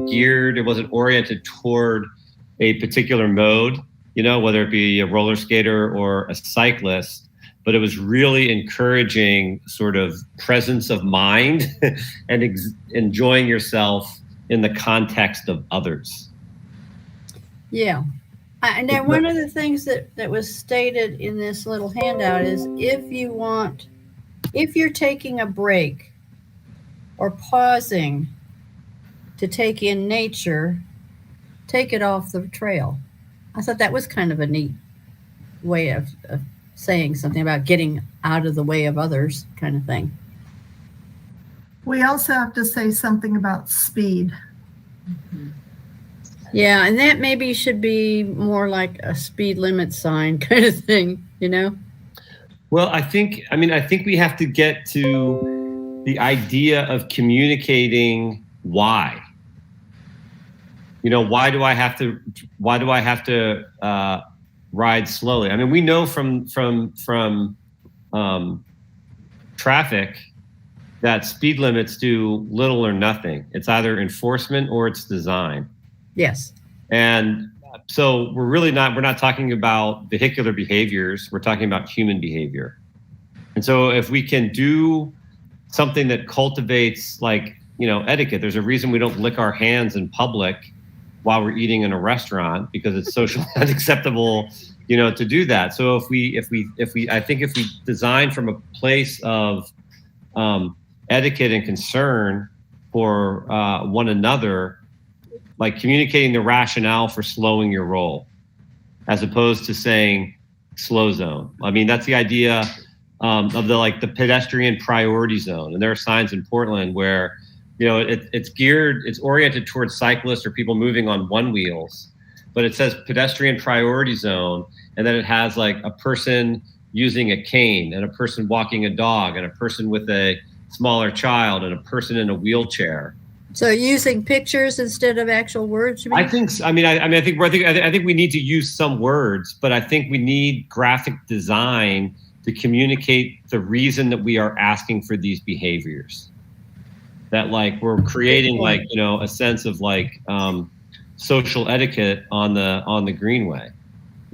geared, it wasn't oriented toward a particular mode, whether it be a roller skater or a cyclist, but it was really encouraging sort of presence of mind and enjoying yourself in the context of others. Yeah. Now, one of the things that was stated in this little handout is if you're taking a break or pausing to take in nature, take it off the trail. I thought that was kind of a neat way of saying something about getting out of the way of others, kind of thing. We also have to say something about speed. Mm-hmm. Yeah, and that maybe should be more like a speed limit sign kind of thing, Well, I think we have to get to the idea of communicating why. Why do I have to ride slowly? I mean, we know from traffic that speed limits do little or nothing. It's either enforcement or it's design. Yes. And so we're not talking about vehicular behaviors. We're talking about human behavior. And so if we can do something that cultivates etiquette, there's a reason we don't lick our hands in public while we're eating in a restaurant, because it's socially unacceptable, to do that. So if we design from a place of etiquette and concern for one another, like communicating the rationale for slowing your roll, as opposed to saying slow zone. I mean, that's the idea of the pedestrian priority zone. And there are signs in Portland where, it's oriented towards cyclists or people moving on one wheels, but it says pedestrian priority zone. And then it has like a person using a cane and a person walking a dog and a person with a smaller child and a person in a wheelchair. So using pictures instead of actual words? You mean? I think we need to use some words, but I think we need graphic design to communicate the reason that we are asking for these behaviors. That we're creating a sense of social etiquette on the Greenway.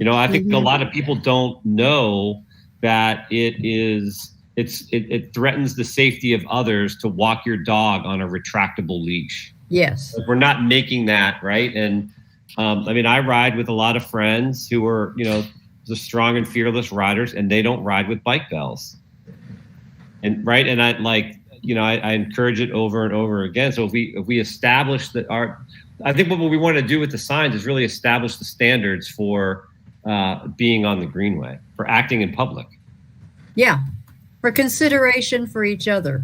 I think a lot of people don't know that it threatens the safety of others to walk your dog on a retractable leash. Yes. We're not making that, right? And I ride with a lot of friends who are, the strong and fearless riders, and they don't ride with bike bells. And right. And I encourage it over and over again. So if we establish that I think what we want to do with the signs is really establish the standards for being on the Greenway, for acting in public. Yeah. For consideration for each other.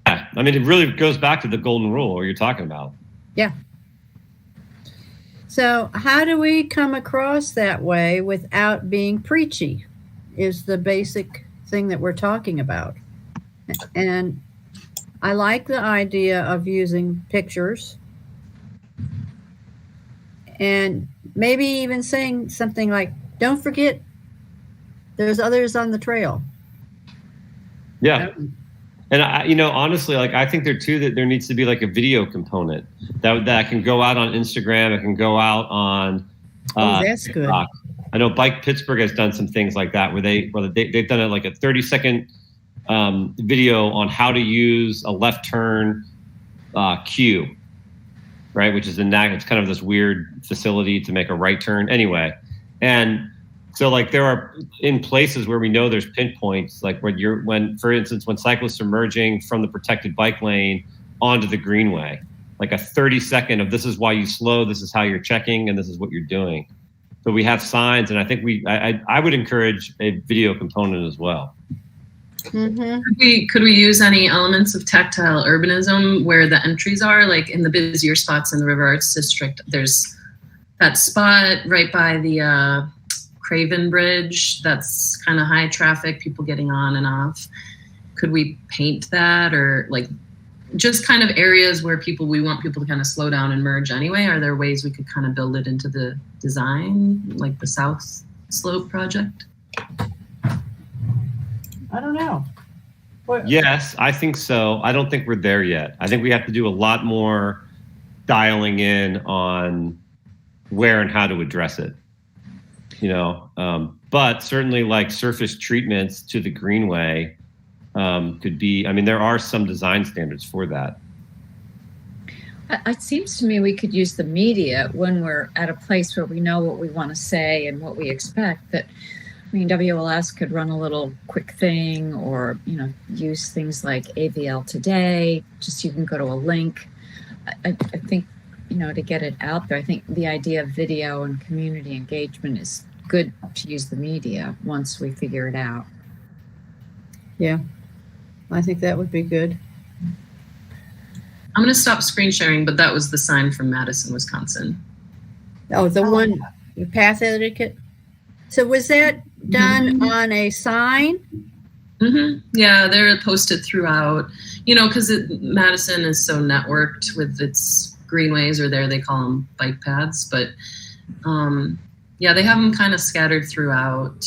Yeah. I mean, it really goes back to the golden rule you're talking about. Yeah. So how do we come across that way without being preachy is the basic thing that we're talking about. And I like the idea of using pictures and maybe even saying something like, don't forget, there's others on the trail. Yeah. And honestly, I think there needs to be a video component that can go out on Instagram. It can go out on that's TikTok. Good. I know Bike Pittsburgh has done some things like that where they've done a 30-second video on how to use a left turn cue, right? Which is it's kind of this weird facility to make a right turn anyway. And so there are in places where we know there's pinpoints, for instance, when cyclists are merging from the protected bike lane onto the Greenway, a 30-second of this is why you slow, this is how you're checking, and this is what you're doing. So we have signs, and I think I would encourage a video component as well. Mm-hmm. Could we use any elements of tactile urbanism where the entries are, in the busier spots in the River Arts District? There's that spot right by the Craven Bridge that's kind of high traffic, people getting on and off. Could we paint that, or just kind of areas where we want people to kind of slow down and merge anyway? Are there ways we could kind of build it into the design, like the South Slope project? I don't know. Yes, I think so. I don't think we're there yet. I think we have to do a lot more dialing in on where and how to address it. But certainly like surface treatments to the Greenway could be, I mean, there are some design standards for that. It seems to me we could use the media when we're at a place where we know what we want to say and what we expect. That, I mean, WLS could run a little quick thing, or, use things like AVL Today, just you can go to a link. I think, to get it out there, I think the idea of video and community engagement is good to use the media once we figure it out. Yeah, I think that would be good. I'm going to stop screen sharing, but that was the sign from Madison, Wisconsin. Oh, the one, the path etiquette. So was that done on a sign? Mm-hmm. Yeah, they're posted throughout, because Madison is so networked with its greenways, or there they call them bike paths. But yeah, they have them kind of scattered throughout.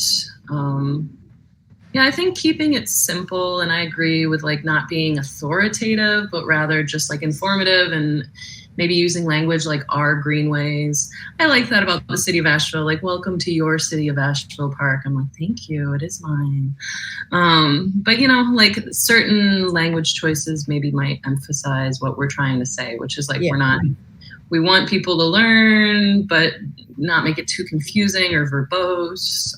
Yeah, I think keeping it simple, and I agree with like not being authoritative, but rather just like informative, and maybe using language like our greenways. I like that about the city of Asheville, like welcome to your city of Asheville Park. I'm like, thank you, it is mine. But like certain language choices maybe might emphasize what we're trying to say, which is like, we want people to learn, but not make it too confusing or verbose.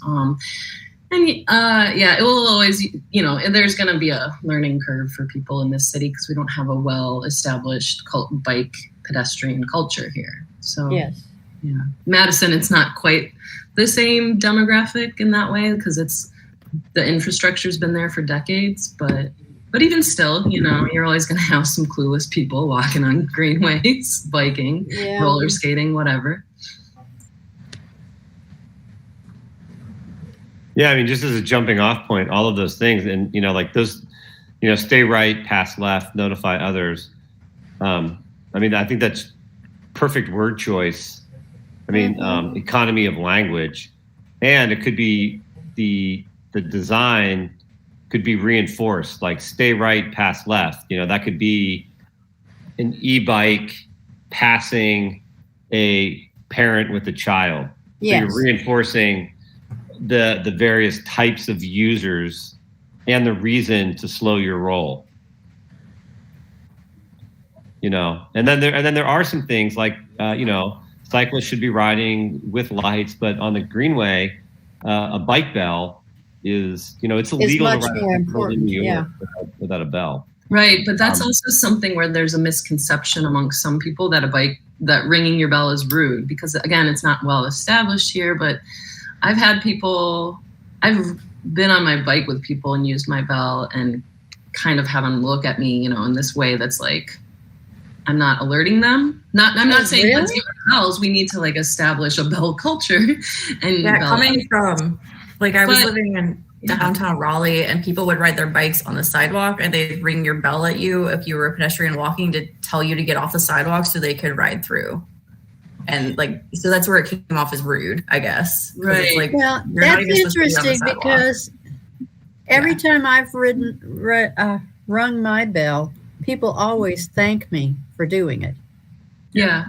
Yeah, it will always, there's going to be a learning curve for people in this city because we don't have a well-established bike pedestrian culture here. So, yes. Yeah, Madison, it's not quite the same demographic in that way because the infrastructure's been there for decades. But even still, you're always going to have some clueless people walking on greenways, biking, roller skating, whatever. Yeah, I mean, just as a jumping off point, all of those things, and like those, stay right, pass left, notify others. I mean, I think that's perfect word choice. I mean, economy of language, and it could be the design could be reinforced, like stay right, pass left. That could be an e-bike passing a parent with a child. Yes. So you're reinforcing the various types of users and the reason to slow your roll. And then there are some things like cyclists should be riding with lights, but on the Greenway, a bike bell is it's illegal to ride in New York without a bell. Right, but that's also something where there's a misconception amongst some people that that ringing your bell is rude, because again, it's not well established here. But I've been on my bike with people and used my bell and kind of have them look at me, in this way that's like, I'm not alerting them. I'm not saying let's get bells. We need to like establish a bell culture. And coming from I was living in downtown Raleigh, and people would ride their bikes on the sidewalk, and they'd ring your bell at you if you were a pedestrian walking to tell you to get off the sidewalk so they could ride through. And so that's where it came off as rude, I guess. Right. It's well, that's interesting because every time I've rung my bell, people always thank me for doing it. Yeah.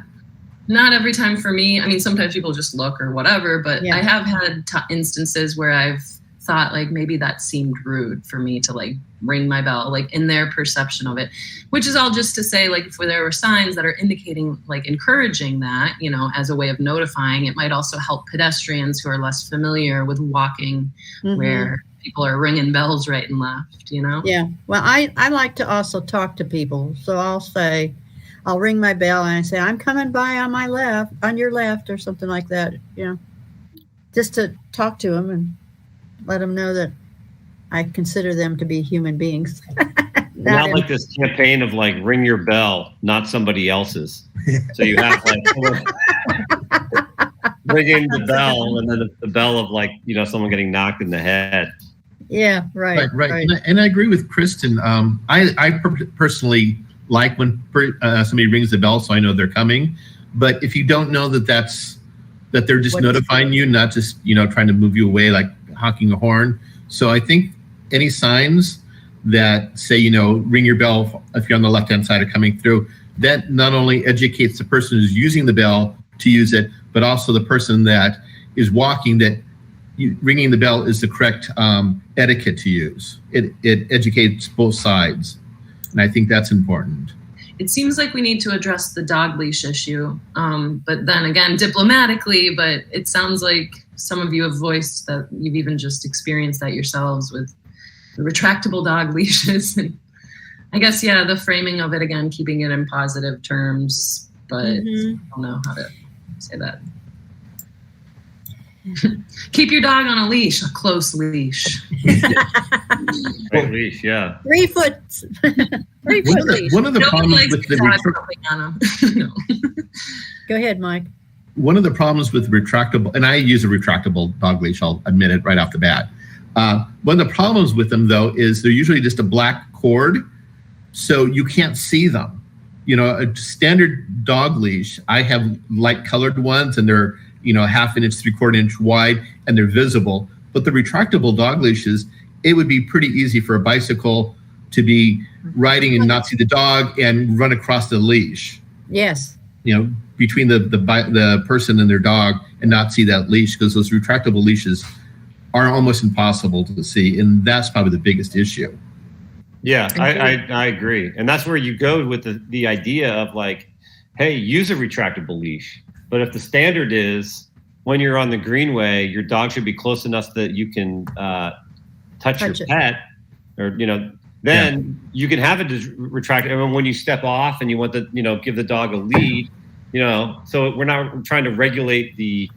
Not every time for me. I mean, sometimes people just look or whatever, but I have had instances where I've thought maybe that seemed rude for me to ring my bell, in their perception of it, which is all just to say, if there were signs that are indicating, encouraging that, as a way of notifying, it might also help pedestrians who are less familiar with walking where people are ringing bells right and left, Yeah. Well, I like to also talk to people. So I'll ring my bell and I say, I'm coming by on your left or something like that, just to talk to them and let them know that I consider them to be human beings. not like this campaign of ring your bell, not somebody else's. So you have ringing the bell and then the bell of someone getting knocked in the head. Yeah, right. And I agree with Kristen. I personally like when somebody rings the bell, so I know they're coming. But if you don't know that they're just notifying you, not just trying to move you away, honking a horn. So I think any signs that say ring your bell if you're on the left hand side of coming through, that not only educates the person who's using the bell to use it, but also the person that is walking that ringing the bell is the correct etiquette to use. It educates both sides, and I think that's important. It seems like we need to address the dog leash issue, but then again, diplomatically, but it sounds like some of you have voiced that you've even just experienced that yourselves with the retractable dog leashes. And I guess, yeah, the framing of it, again, keeping it in positive terms, but I don't know how to say that. Keep your dog on a leash, a close leash. Great leash, yeah. 3 foot. 3 foot leash. One of the Nobody problems likes with to dog probably, Anna. No. Go ahead, Mike. One of the problems with retractable, and I use a retractable dog leash, I'll admit it right off the bat. One of the problems with them, though, is they're usually just a black cord, so you can't see them. You know, a standard dog leash, I have light colored ones, and they're, you know, 1/2 inch, 3/4 inch wide, and they're visible. But the retractable dog leashes, it would be pretty easy for a bicycle to be riding and not see the dog and run across the leash. Yes. You know, between the person and their dog and not see that leash, because those retractable leashes are almost impossible to see, and that's probably the biggest issue. Yeah, I agree. And that's where you go with the idea of like, hey, use a retractable leash. But if the standard is when you're on the Greenway, your dog should be close enough that you can touch your pet, or, you know, then you can have it retracted. And when you step off and you want to, you know, give the dog a lead, you know, so we're not trying to regulate the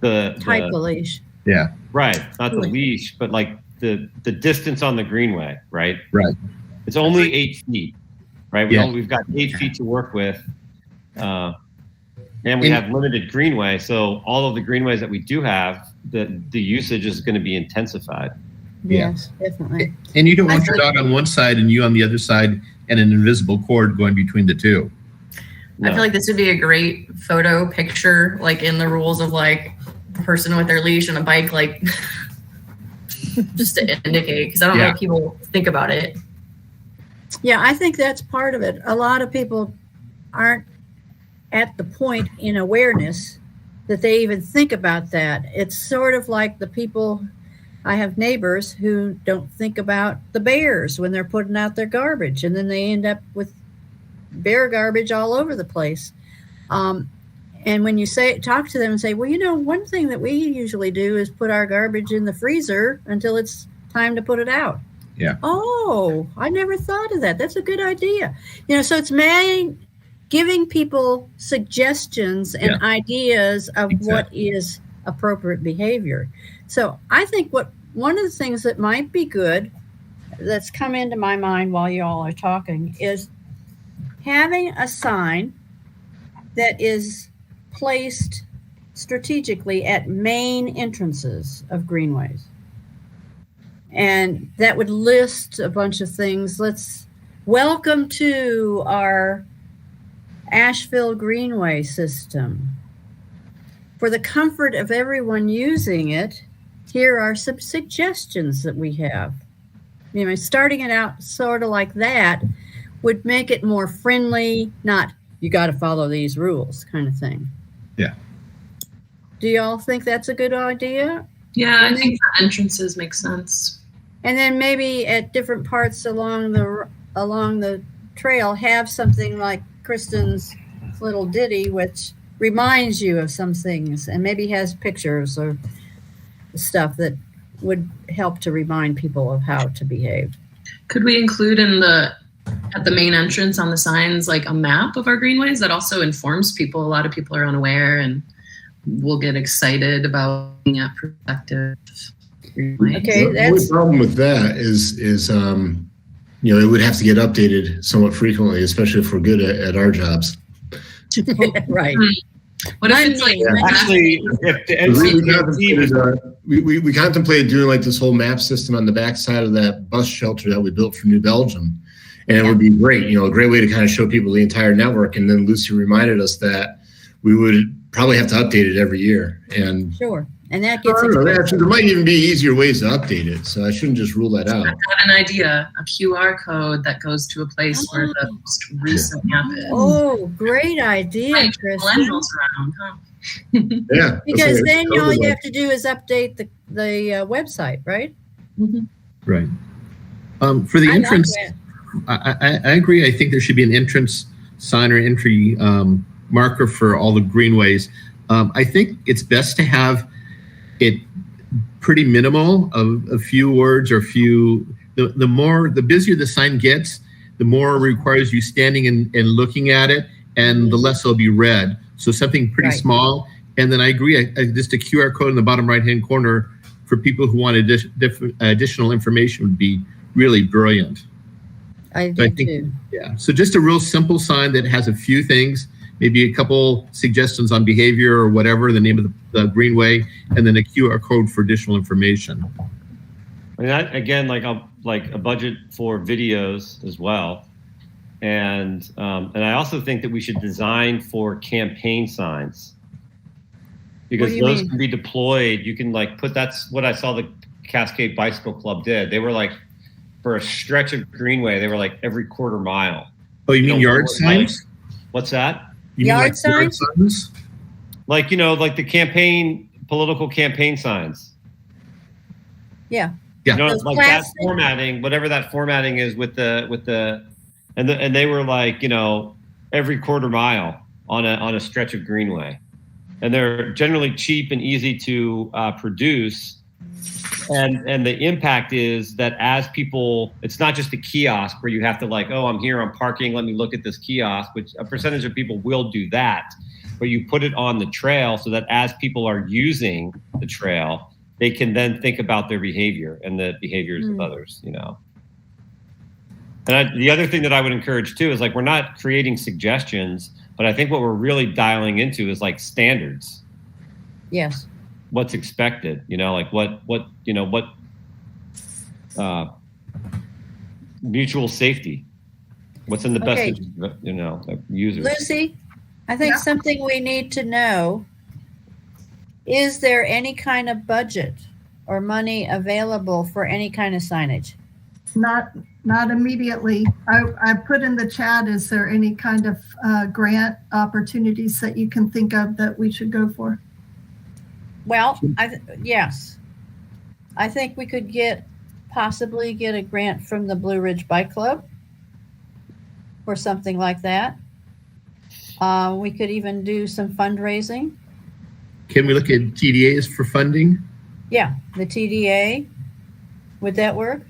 type of leash. Yeah. Right. Not the leash, but like the distance on the Greenway, right? Right. It's only 8 feet, right? We've got 8 feet to work with. And we have limited Greenway. So all of the Greenways that we do have, the usage is going to be intensified. Yes, definitely. And you don't want your dog on one side and you on the other side and an invisible cord going between the two. I feel like this would be a great photo picture, like in the rules of like a person with their leash and a bike, like just to indicate, because I don't know if people think about it. Yeah, I think that's part of it. A lot of people aren't at the point in awareness that they even think about that. It's sort of like the people, I have neighbors who don't think about the bears when they're putting out their garbage, and then they end up with bear garbage all over the place. And when you talk to them and say, well, you know, one thing that we usually do is put our garbage in the freezer until it's time to put it out. Yeah. Oh, I never thought of that. That's a good idea. You know, so it's giving people suggestions and ideas of what is appropriate behavior. So I think one of the things that might be good that's come into my mind while you all are talking is having a sign that is placed strategically at main entrances of greenways. And that would list a bunch of things. Welcome to our Asheville Greenway system. For the comfort of everyone using it, here are some suggestions that we have. You know, starting it out sort of like that would make it more friendly, not you got to follow these rules kind of thing. Yeah. Do y'all think that's a good idea? Yeah, I think the entrances make sense. And then maybe at different parts along the trail have something like Kristen's little ditty, which reminds you of some things and maybe has pictures or stuff that would help to remind people of how to behave. Could we include at the main entrance on the signs like a map of our greenways that also informs people? A lot of people are unaware and will get excited about being at protective greenways. Okay, the only problem with that is you know, it would have to get updated somewhat frequently, especially if we're good at our jobs. Right. What if it's like actually, we contemplated doing like this whole map system on the backside of that bus shelter that we built for New Belgium, and it would be great, you know, a great way to kind of show people the entire network. And then Lucy reminded us that we would probably have to update it every year. And Sure. And that I gets don't know, expensive. there might even be easier ways to update it. So I shouldn't just rule that out. I have an idea, a QR code that goes to a place where the most recent app is. Oh, great idea, Like Kristen. millennials around, huh? Yeah. Because okay. then all you have to do is update the website, right? Right. For the I like entrance, that. I agree. I think there should be an entrance sign or entry marker for all the greenways. I think it's best to have it pretty minimal of a few words or the busier the sign gets, the more it requires you standing and looking at it, and the less it'll be read. So something pretty Right. small. And then I agree, just a QR code in the bottom right-hand corner for people who want additional information would be really brilliant. I So I do think- too. Yeah. So just a real simple sign that has a few things, maybe a couple suggestions on behavior or whatever, the name of the greenway, and then a QR code for additional information. I mean, again, like a budget for videos as well, and I also think that we should design for campaign signs, because What do you those mean? can be deployed. You can like put, that's what I saw the Cascade Bicycle Club did. They were like, for a stretch of greenway, they were like every quarter mile. Oh, you mean know, yard like- signs? What's that? You Yard mean like signs? signs? Like, like the political campaign signs. Yeah. Yeah. Those Like that plastic- formatting, whatever that formatting is with the and they were like, every quarter mile on a stretch of greenway. And they're generally cheap and easy to produce. And the impact is that as people, it's not just a kiosk where you have to like, oh, I'm here, I'm parking, let me look at this kiosk, which a percentage of people will do that. But you put it on the trail so that as people are using the trail, they can then think about their behavior and the behaviors of others, And the other thing that I would encourage too is like, we're not creating suggestions, but I think what we're really dialing into is like standards. Yes. What's expected, like what mutual safety, what's in the best Okay. interest of users. Lucy, I think Yeah. something we need to know, is there any kind of budget or money available for any kind of signage? Not immediately. I put in the chat, is there any kind of grant opportunities that you can think of that we should go for? Well, yes. I think we could possibly get a grant from the Blue Ridge Bike Club or something like that. We could even do some fundraising. Can we look at TDAs for funding? Yeah, the TDA. Would that work?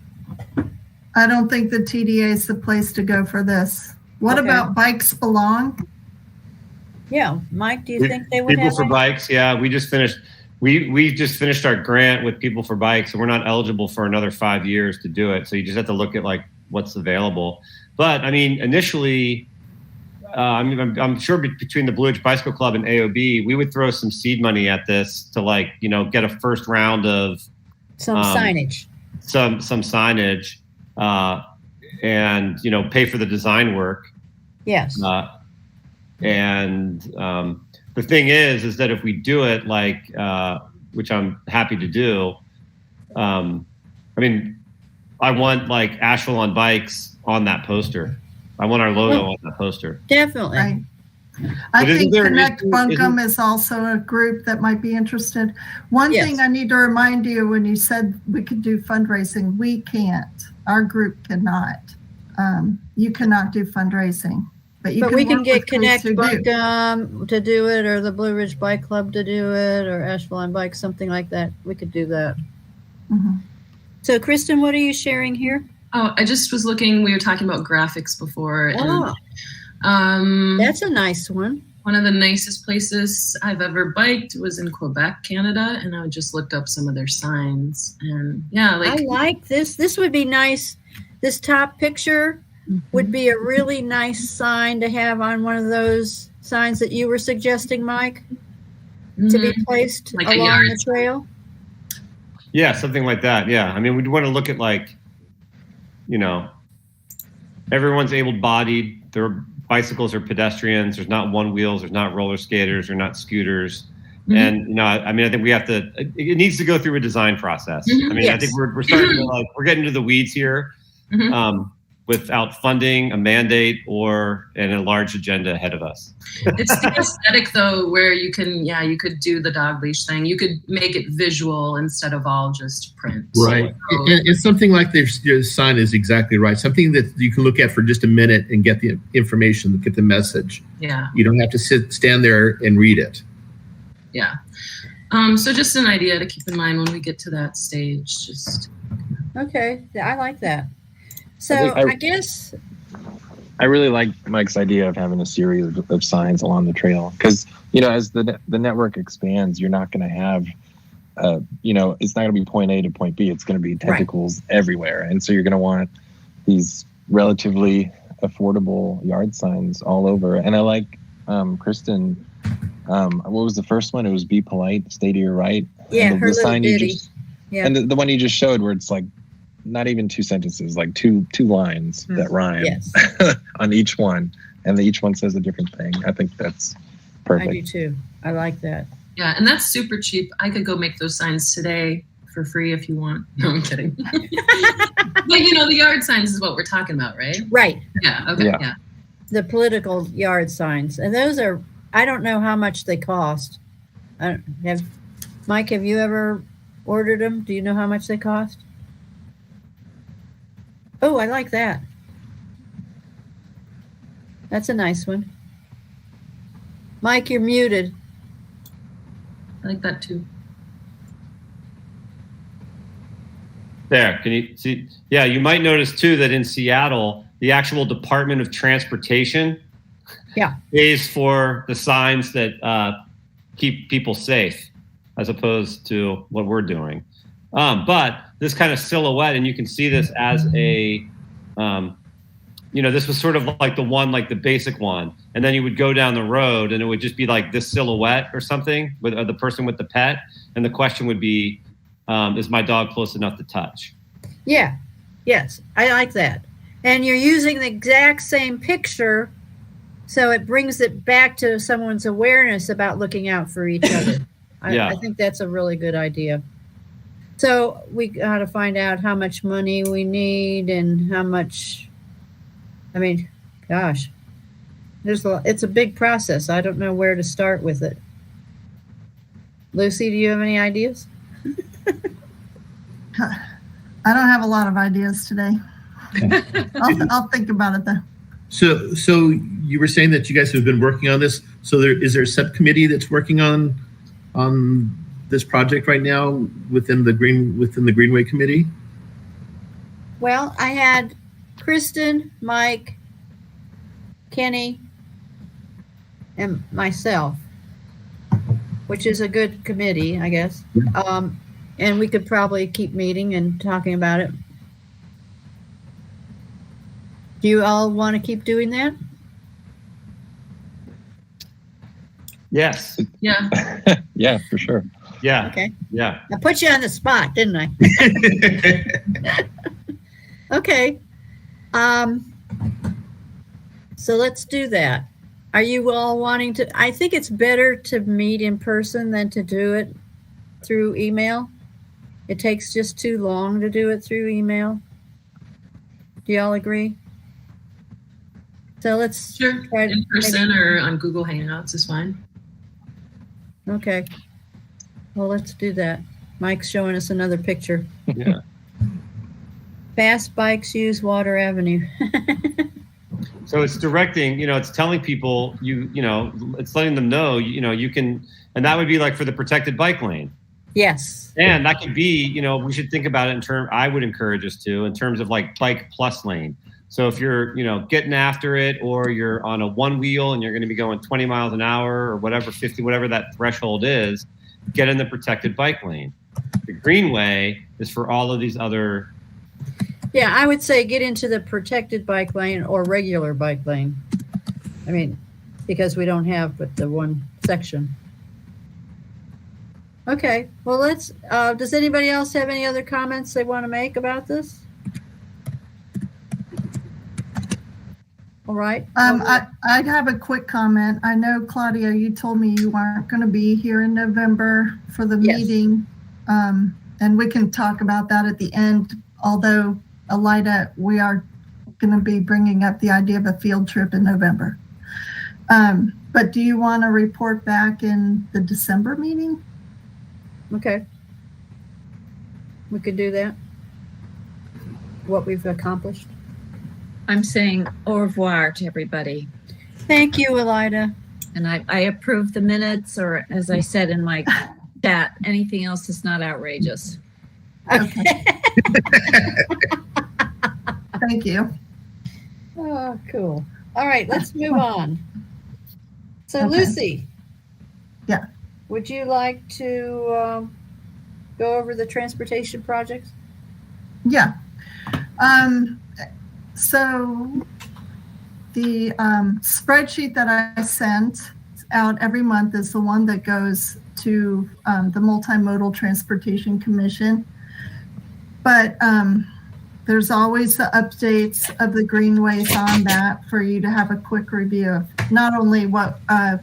I don't think the TDA is the place to go for this. What Okay. about Bikes Belong? Yeah, Mike, do you think they would People have for any? Bikes? Yeah, we just finished our grant with People for Bikes, and we're not eligible for another 5 years to do it. So you just have to look at like what's available. But I mean, initially, I'm sure between the Blue Ridge Bicycle Club and AOB, we would throw some seed money at this to like get a first round of Some signage. some signage, and pay for the design work. Yes. And the thing is that if we do it like, which I'm happy to do, I mean, I want like Asheville on Bikes on that poster. I want our logo on that poster. Definitely. Right. I But isn't think there an Connect issue- Buncombe is also a group that might be interested. One Yes. thing I need to remind you, when you said we could do fundraising, we can't. Our group cannot. You cannot do fundraising. But We can work get with groups Connect who do. Buncombe to do it, or the Blue Ridge Bike Club to do it, or Asheville on Bike, something like that. We could do that. Mhm. So, Kristen, what are you sharing here? Oh, I just was looking, we were talking about graphics before. Oh, And, that's a nice one. one of the nicest places I've ever biked was in Quebec, Canada, and I just looked up some of their signs. And yeah, I like this. This would be nice. This top picture would be a really nice sign to have on one of those signs that you were suggesting, Mike, to be placed Like a along yard the trail. Yeah, something like that. Yeah, I mean, we'd want to look at like, everyone's able-bodied. They're bicycles or pedestrians. There's not one wheels. There's not roller skaters. There's not scooters. Mhm. And I mean, I think we have to. It needs to go through a design process. Mhm. I mean, I think we're starting to we're getting into the weeds here, Mhm. without funding, a mandate, and a large agenda ahead of us. It's the aesthetic though, where you could do the dog leash thing. You could make it visual instead of all just print. Right. So, And something like your sign is exactly right. Something that you can look at for just a minute and get the information, get the message. yeah. You don't have to stand there and read it. Yeah. So just an idea to keep in mind when we get to that stage. Just Okay, I like that. So think I guess I really like Mike's idea of having a series of signs along the trail because, as the network expands, you're not going to have, it's not going to be point A to point B. It's going to be tentacles everywhere. And so you're going to want these relatively affordable yard signs all over. And I like, Kristen, what was the first one? It was be polite, stay to your right. Yeah, And her little ditty. Yeah. And the one you just showed where it's like not even 2 sentences, like two lines that rhyme Yes. on each one. And each one says a different thing. I think that's perfect. I do too. I like that. yeah, and that's super cheap. I could go make those signs today for free if you want. No, I'm kidding. But the yard signs is what we're talking about, right? Right. Yeah. Okay. Yeah. Yeah. The political yard signs. And those are, I don't know how much they cost. Mike, have you ever ordered them? Do you know how much they cost? Oh, I like that. That's a nice one. Mike, you're muted. I like that too. There, can you see? Yeah, you might notice too that in Seattle, the actual Department of Transportation pays for the signs that keep people safe, as opposed to what we're doing. But this kind of silhouette, and you can see this as a, this was sort of like the basic one. And then you would go down the road and it would just be like this silhouette or something with the person with the pet. And the question would be, is my dog close enough to touch? Yeah. Yes. I like that. And you're using the exact same picture, so it brings it back to someone's awareness about looking out for each other. I think that's a really good idea. So we got to find out how much money we need and how much. I mean, gosh, it's a big process. I don't know where to start with it. Lucy, do you have any ideas? I don't have a lot of ideas today. I'll think about it though. So you were saying that you guys have been working on this. So is there a subcommittee that's working on this project right now within the Greenway Committee? Well, I had Kristen, Mike, Kenny, and myself, which is a good committee, I guess. And we could probably keep meeting and talking about it. Do you all want to keep doing that? Yes. Yeah. Yeah, for sure. Yeah. Okay. Yeah. I put you on the spot, didn't I? Okay. So let's do that. Are you all wanting to? I think it's better to meet in person than to do it through email. It takes just too long to do it through email. Do y'all agree? So let's Sure. try to In person or on Google Hangouts is fine. Okay. Well, let's do that. Mike's showing us another picture. Yeah. Fast bikes use Water Avenue. So it's directing, it's telling people, it's letting them know, you can, and that would be like for the protected bike lane. Yes. And that could be, we should think about it I would encourage us to, in terms of like bike plus lane. So if you're, getting after it, or you're on a one wheel and you're going to be going 20 miles an hour or whatever, 50, whatever that threshold is, get in the protected bike lane. The Greenway is for all of these other. Yeah, I would say get into the protected bike lane or regular bike lane. I mean, because we don't have but the one section. Okay, well, does anybody else have any other comments they want to make about this? All right. I'd have a quick comment. I know, Claudia, you told me you weren't going to be here in November for the Yes. meeting. And we can talk about that at the end. Although, Elida, we are going to be bringing up the idea of a field trip in November. But do you want to report back in the December meeting? Okay. We could do that. What we've accomplished. I'm saying au revoir to everybody. Thank you, Elida. And I approve the minutes, or as I said in my chat, anything else is not outrageous. Okay. Thank you. Oh, cool. All right, let's move on. So, Okay. Lucy. Yeah. Would you like to go over the transportation projects? Yeah. So the spreadsheet that I sent out every month is the one that goes to the Multimodal Transportation Commission. But there's always the updates of the greenways on that for you to have a quick review of not only what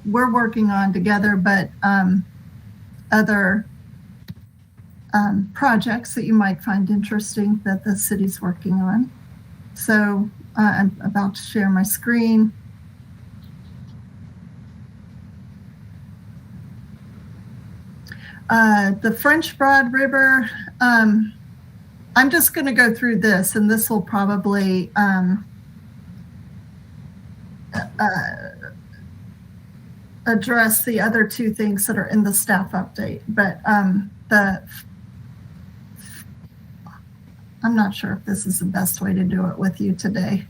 we're working on together, but other projects that you might find interesting that the city's working on. So I'm about to share my screen. The French Broad River, I'm just going to go through this, and this will probably address the other two things that are in the staff update. But I'm not sure if this is the best way to do it with you today,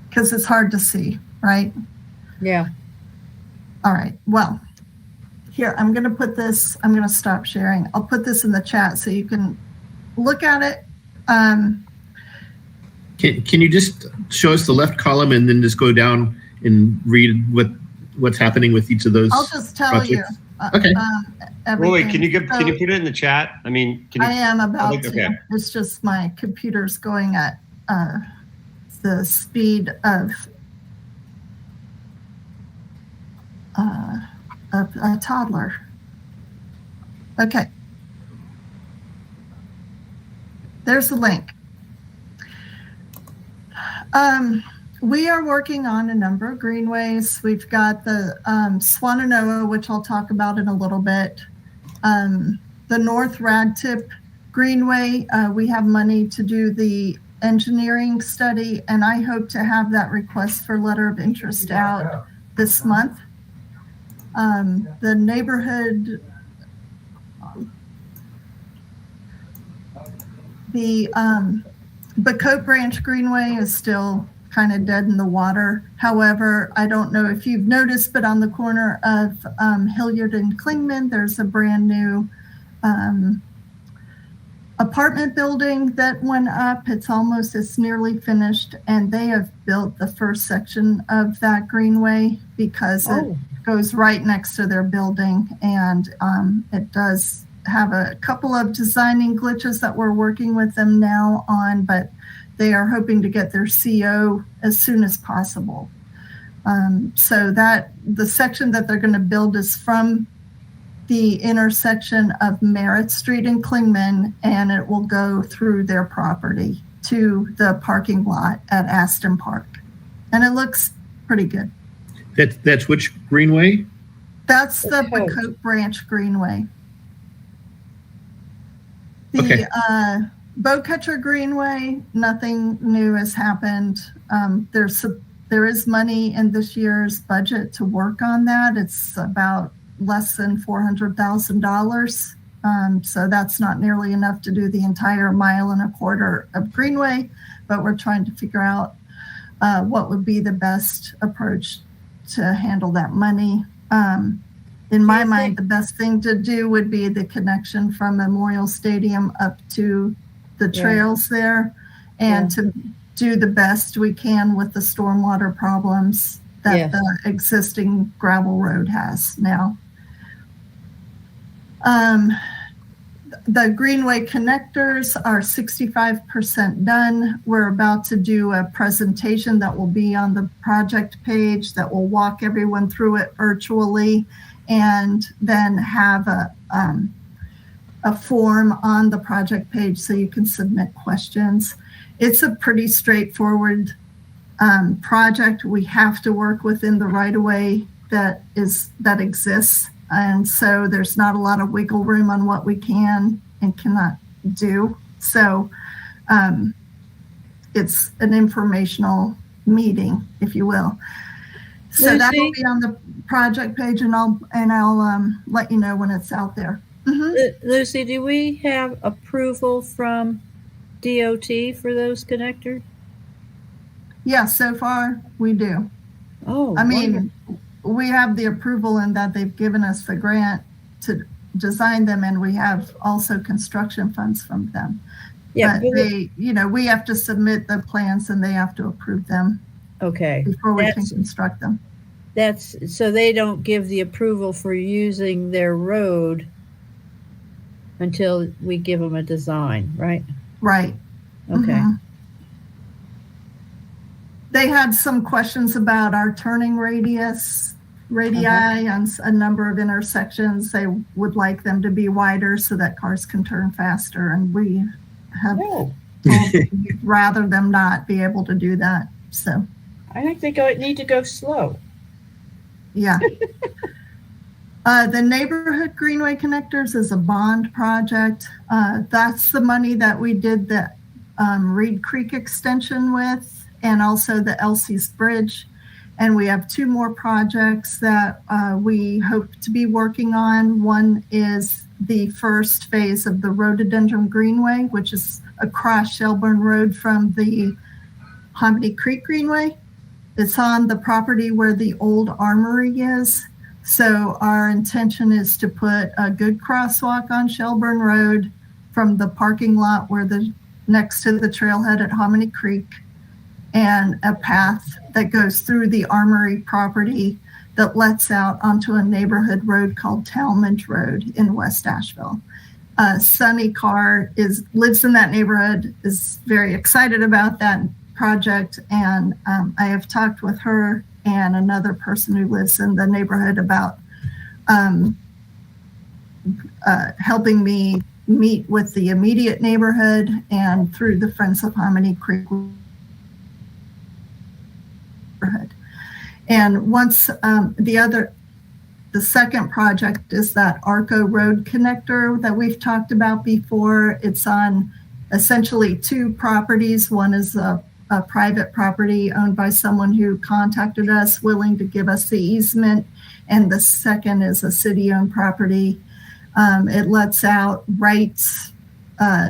because it's hard to see, right? Yeah. All right. Well, here, I'm going to put this, I'm going to stop sharing. I'll put this in the chat so you can look at it. Can you just show us the left column and then just go down and read what's happening with each of those? I'll just tell projects? you. Okay. Everything. Can you put it in the chat? I mean, can you? I am about Okay. to. It's just my computer's going at the speed of a toddler. Okay. There's the link. We are working on a number of greenways. We've got the Swannanoa, which I'll talk about in a little bit. The North Radtip Greenway, we have money to do the engineering study, and I hope to have that request for letter of interest out this month. The neighborhood, the Bacote Branch Greenway is still kind of dead in the water. However, I don't know if you've noticed, but on the corner of Hilliard and Klingman, there's a brand new apartment building that went up. It's nearly finished, and they have built the first section of that greenway because it goes right next to their building, and it does have a couple of designing glitches that we're working with them now on, but they are hoping to get their CO as soon as possible. So that the section that they're going to build is from the intersection of Merritt Street and Klingman, and it will go through their property to the parking lot at Aston Park. And it looks pretty good. That's which greenway? That's the Bacote Branch Greenway. The Bowcatcher Greenway, nothing new has happened. There is money in this year's budget to work on that. It's about less than $400,000. So that's not nearly enough to do the entire 1.25 miles of Greenway, but we're trying to figure out what would be the best approach to handle that money. In my mind, the best thing to do would be the connection from Memorial Stadium up to the trails there, and to do the best we can with the stormwater problems that the existing gravel road has now. the Greenway Connectors are 65% done. We're about to do a presentation that will be on the project page that will walk everyone through it virtually, and then have a form on the project page so you can submit questions. It's a pretty straightforward project. We have to work within the right-of-way that exists. And so there's not a lot of wiggle room on what we can and cannot do. So it's an informational meeting, if you will. So that will be on the project page, and I'll let you know when it's out there. Mm-hmm. Lucy, do we have approval from DOT for those connectors? Yeah, so far we do. Oh, I mean, we have the approval in that they've given us the grant to design them, and we have also construction funds from them. Yeah, but they, we have to submit the plans and they have to approve them. Okay. Before we can construct them. That's so they don't give the approval for using their road until we give them a design, right? Right. Okay. Mm-hmm. They had some questions about our turning radii on a number of intersections. They would like them to be wider so that cars can turn faster, and we have told we'd rather them not be able to do that. So I think they need to go slow. Yeah. The neighborhood Greenway Connectors is a bond project. That's the money that we did the Reed Creek extension with, and also the Elsie's Bridge. And we have two more projects that we hope to be working on. One is the first phase of the Rhododendron Greenway, which is across Shelburne Road from the Hominy Creek Greenway. It's on the property where the old armory is. So our intention is to put a good crosswalk on Shelburne Road from the parking lot next to the trailhead at Hominy Creek, and a path that goes through the armory property that lets out onto a neighborhood road called Talmadge Road in West Asheville. Sunny Carr lives in that neighborhood, is very excited about that project, and I have talked with her and another person who lives in the neighborhood about helping me meet with the immediate neighborhood and through the Friends of Hominy Creek. And once the second project is that Arco road connector that we've talked about before. It's on essentially two properties. One is a private property owned by someone who contacted us willing to give us the easement, and the second is a city-owned property. It lets out right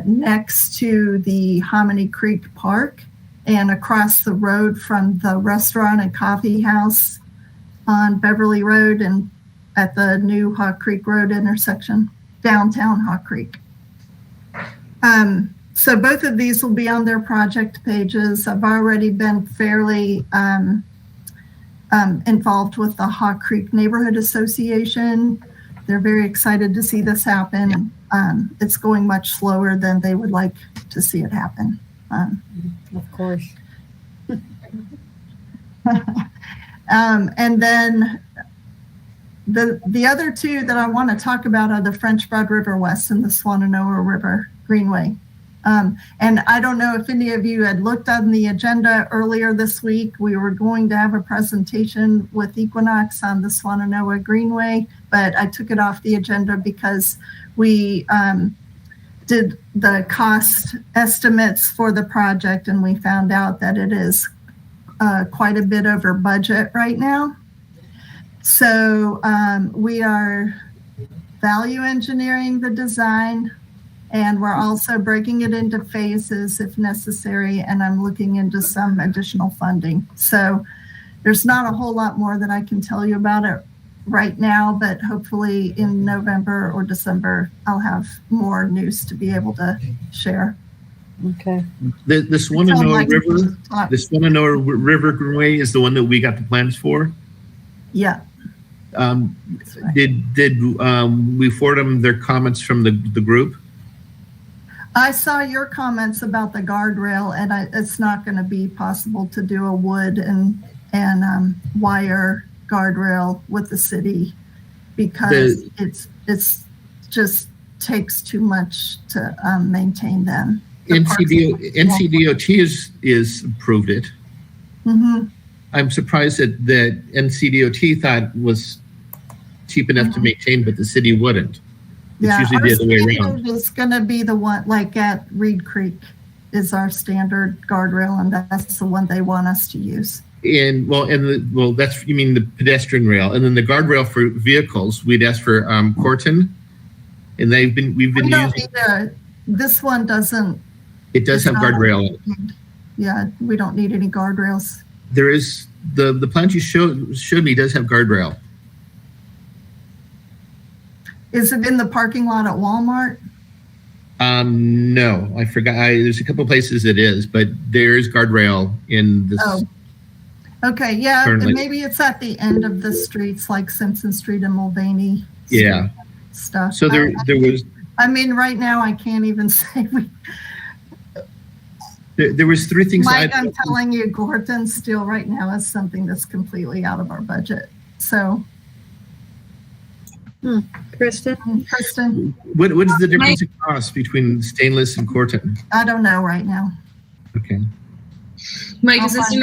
next to the Hominy Creek Park and across the road from the restaurant and coffee house on Beverly Road and at the new Hawk Creek Road intersection, downtown Hawk Creek. So both of these will be on their project pages. I've already been fairly involved with the Hawk Creek Neighborhood Association. They're very excited to see this happen. It's going much slower than they would like to see it happen. Of course. And then the other two that I want to talk about are the French Broad River West and the Swannanoa River Greenway. And I don't know if any of you had looked on the agenda earlier this week. We were going to have a presentation with Equinox on the Swannanoa Greenway, but I took it off the agenda because we did the cost estimates for the project, and we found out that it is quite a bit over budget right now. So we are value engineering the design, and we're also breaking it into phases if necessary, and I'm looking into some additional funding. So there's not a whole lot more that I can tell you about it right now, but hopefully in November or December, I'll have more news to be able to share. Okay. The Swannanoa River, the Swannanoa River Greenway is the one that we got the plans for. Yeah. Did we forward them their comments from the group? I saw your comments about the guardrail, and it's not going to be possible to do a wood and wire guardrail with the city because it's just takes too much to maintain them. NCDOT is approved it. Mm-hmm. I'm surprised that NCDOT thought was cheap enough to maintain, but the city wouldn't. It's usually the other way around. It's going to be the one like at Reed Creek is our standard guardrail, and that's the one they want us to use. That's, you mean the pedestrian rail, and then the guardrail for vehicles. We'd ask for Corton, and we've been using. This one doesn't. It does have guardrail. Yeah, we don't need any guardrails. There is the plan you showed me does have guardrail. Is it in the parking lot at Walmart? No, I forgot. There's a couple places it is, but there is guardrail in this. Oh, okay. Yeah, currently. Maybe it's at the end of the streets, like Simpson Street and Mulvaney. Yeah. Stuff. So there was. I mean, right now I can't even say. There was three things. Mike, I'm telling you, Gorton still right now is something that's completely out of our budget. So. Kristen? What is the difference in cost between stainless and Corton? I don't know right now. Okay. Mike, is this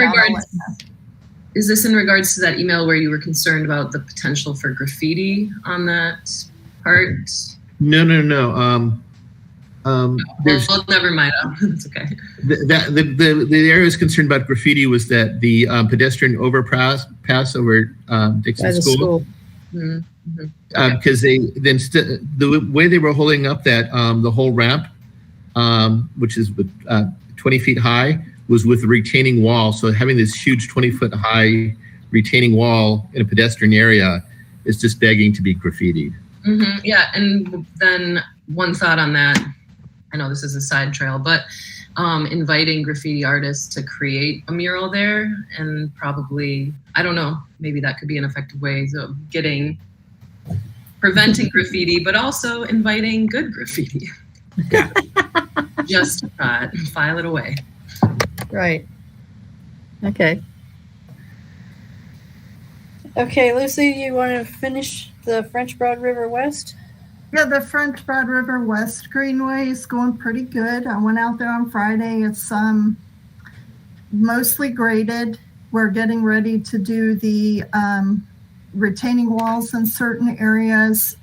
in regards to that email where you were concerned about the potential for graffiti on that part? No. Well, never mind. It's okay. The area I was concerned about graffiti was that the pedestrian overpass over Dixon School. Mm-hmm. Because the way they were holding up that the whole ramp, which is 20 feet high, was with a retaining wall. So having this huge 20-foot high retaining wall in a pedestrian area is just begging to be graffitied. Mm-hmm. Yeah, and then one thought on that. I know this is a side trail, but inviting graffiti artists to create a mural there, and probably, I don't know, maybe that could be an effective way of preventing graffiti, but also inviting good graffiti. Just file it away. Right. Okay. Okay, Lucy, you want to finish the French Broad River West? Yeah, the French Broad River West Greenway is going pretty good. I went out there on Friday. It's mostly graded. We're getting ready to do the retaining walls in certain areas.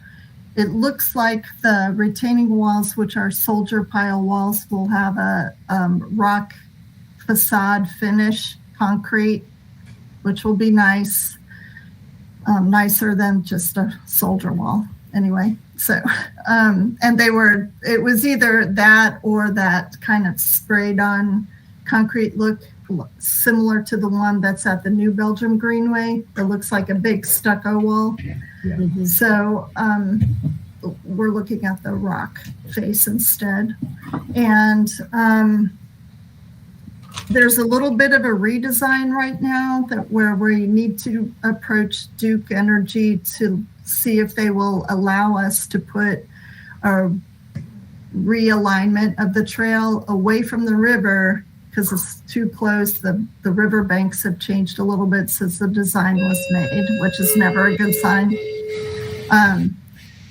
It looks like the retaining walls, which are soldier pile walls, will have a rock facade finish, concrete, which will be nice, nicer than just a soldier wall. Anyway, so and it was either that or that kind of sprayed on concrete look, similar to the one that's at the New Belgium Greenway. It looks like a big stucco wall. Yeah. Mm-hmm. So we're looking at the rock face instead. And there's a little bit of a redesign right now where we need to approach Duke Energy to see if they will allow us to put a realignment of the trail away from the river, because it's too close. The river banks have changed a little bit since the design was made, which is never a good sign.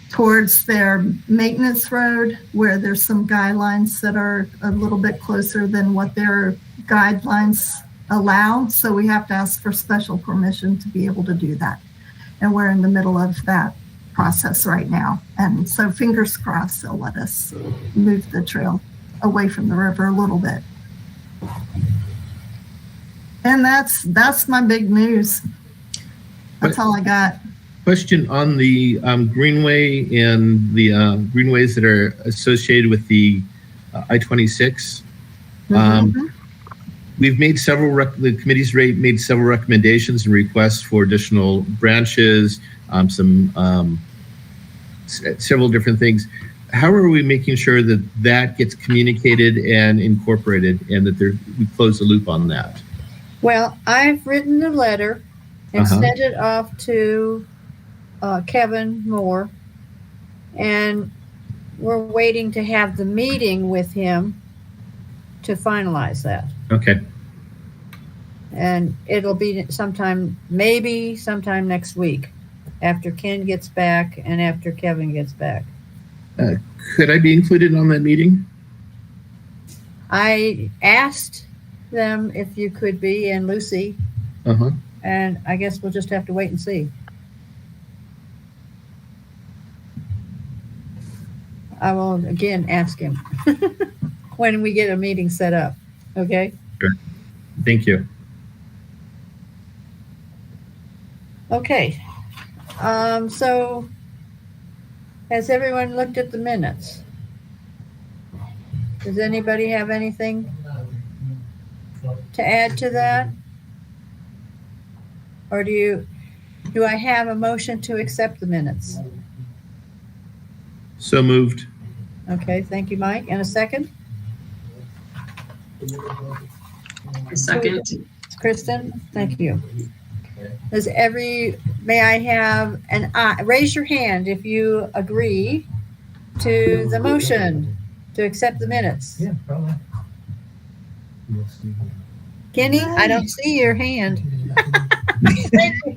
Towards their maintenance road, where there's some guidelines that are a little bit closer than what their guidelines allow. So we have to ask for special permission to be able to do that. And we're in the middle of that process right now. And so fingers crossed they'll let us move the trail away from the river a little bit. And that's my big news. That's all I got. Question on the Greenway and the greenways that are associated with the I-26. We've made the committee's made several recommendations and requests for additional branches, several different things. How are we making sure that gets communicated and incorporated, and that we close the loop on that? Well, I've written a letter and sent it off to Kevin Moore, and we're waiting to have the meeting with him to finalize that. Okay. And it'll be maybe sometime next week, after Ken gets back and after Kevin gets back. Could I be included on that meeting? I asked them if you could be, and Lucy, Uh-huh. and I guess we'll just have to wait and see. I will again ask him when we get a meeting set up. Okay? Sure. Thank you. Okay. So has everyone looked at the minutes? Does anybody have anything to add to that? Or do I have a motion to accept the minutes? So moved. Okay, thank you, Mike. And a second? A second. Kristen, thank you. May I have raise your hand if you agree to the motion to accept the minutes. Yeah, probably. Kenny, I don't see your hand. Thank you.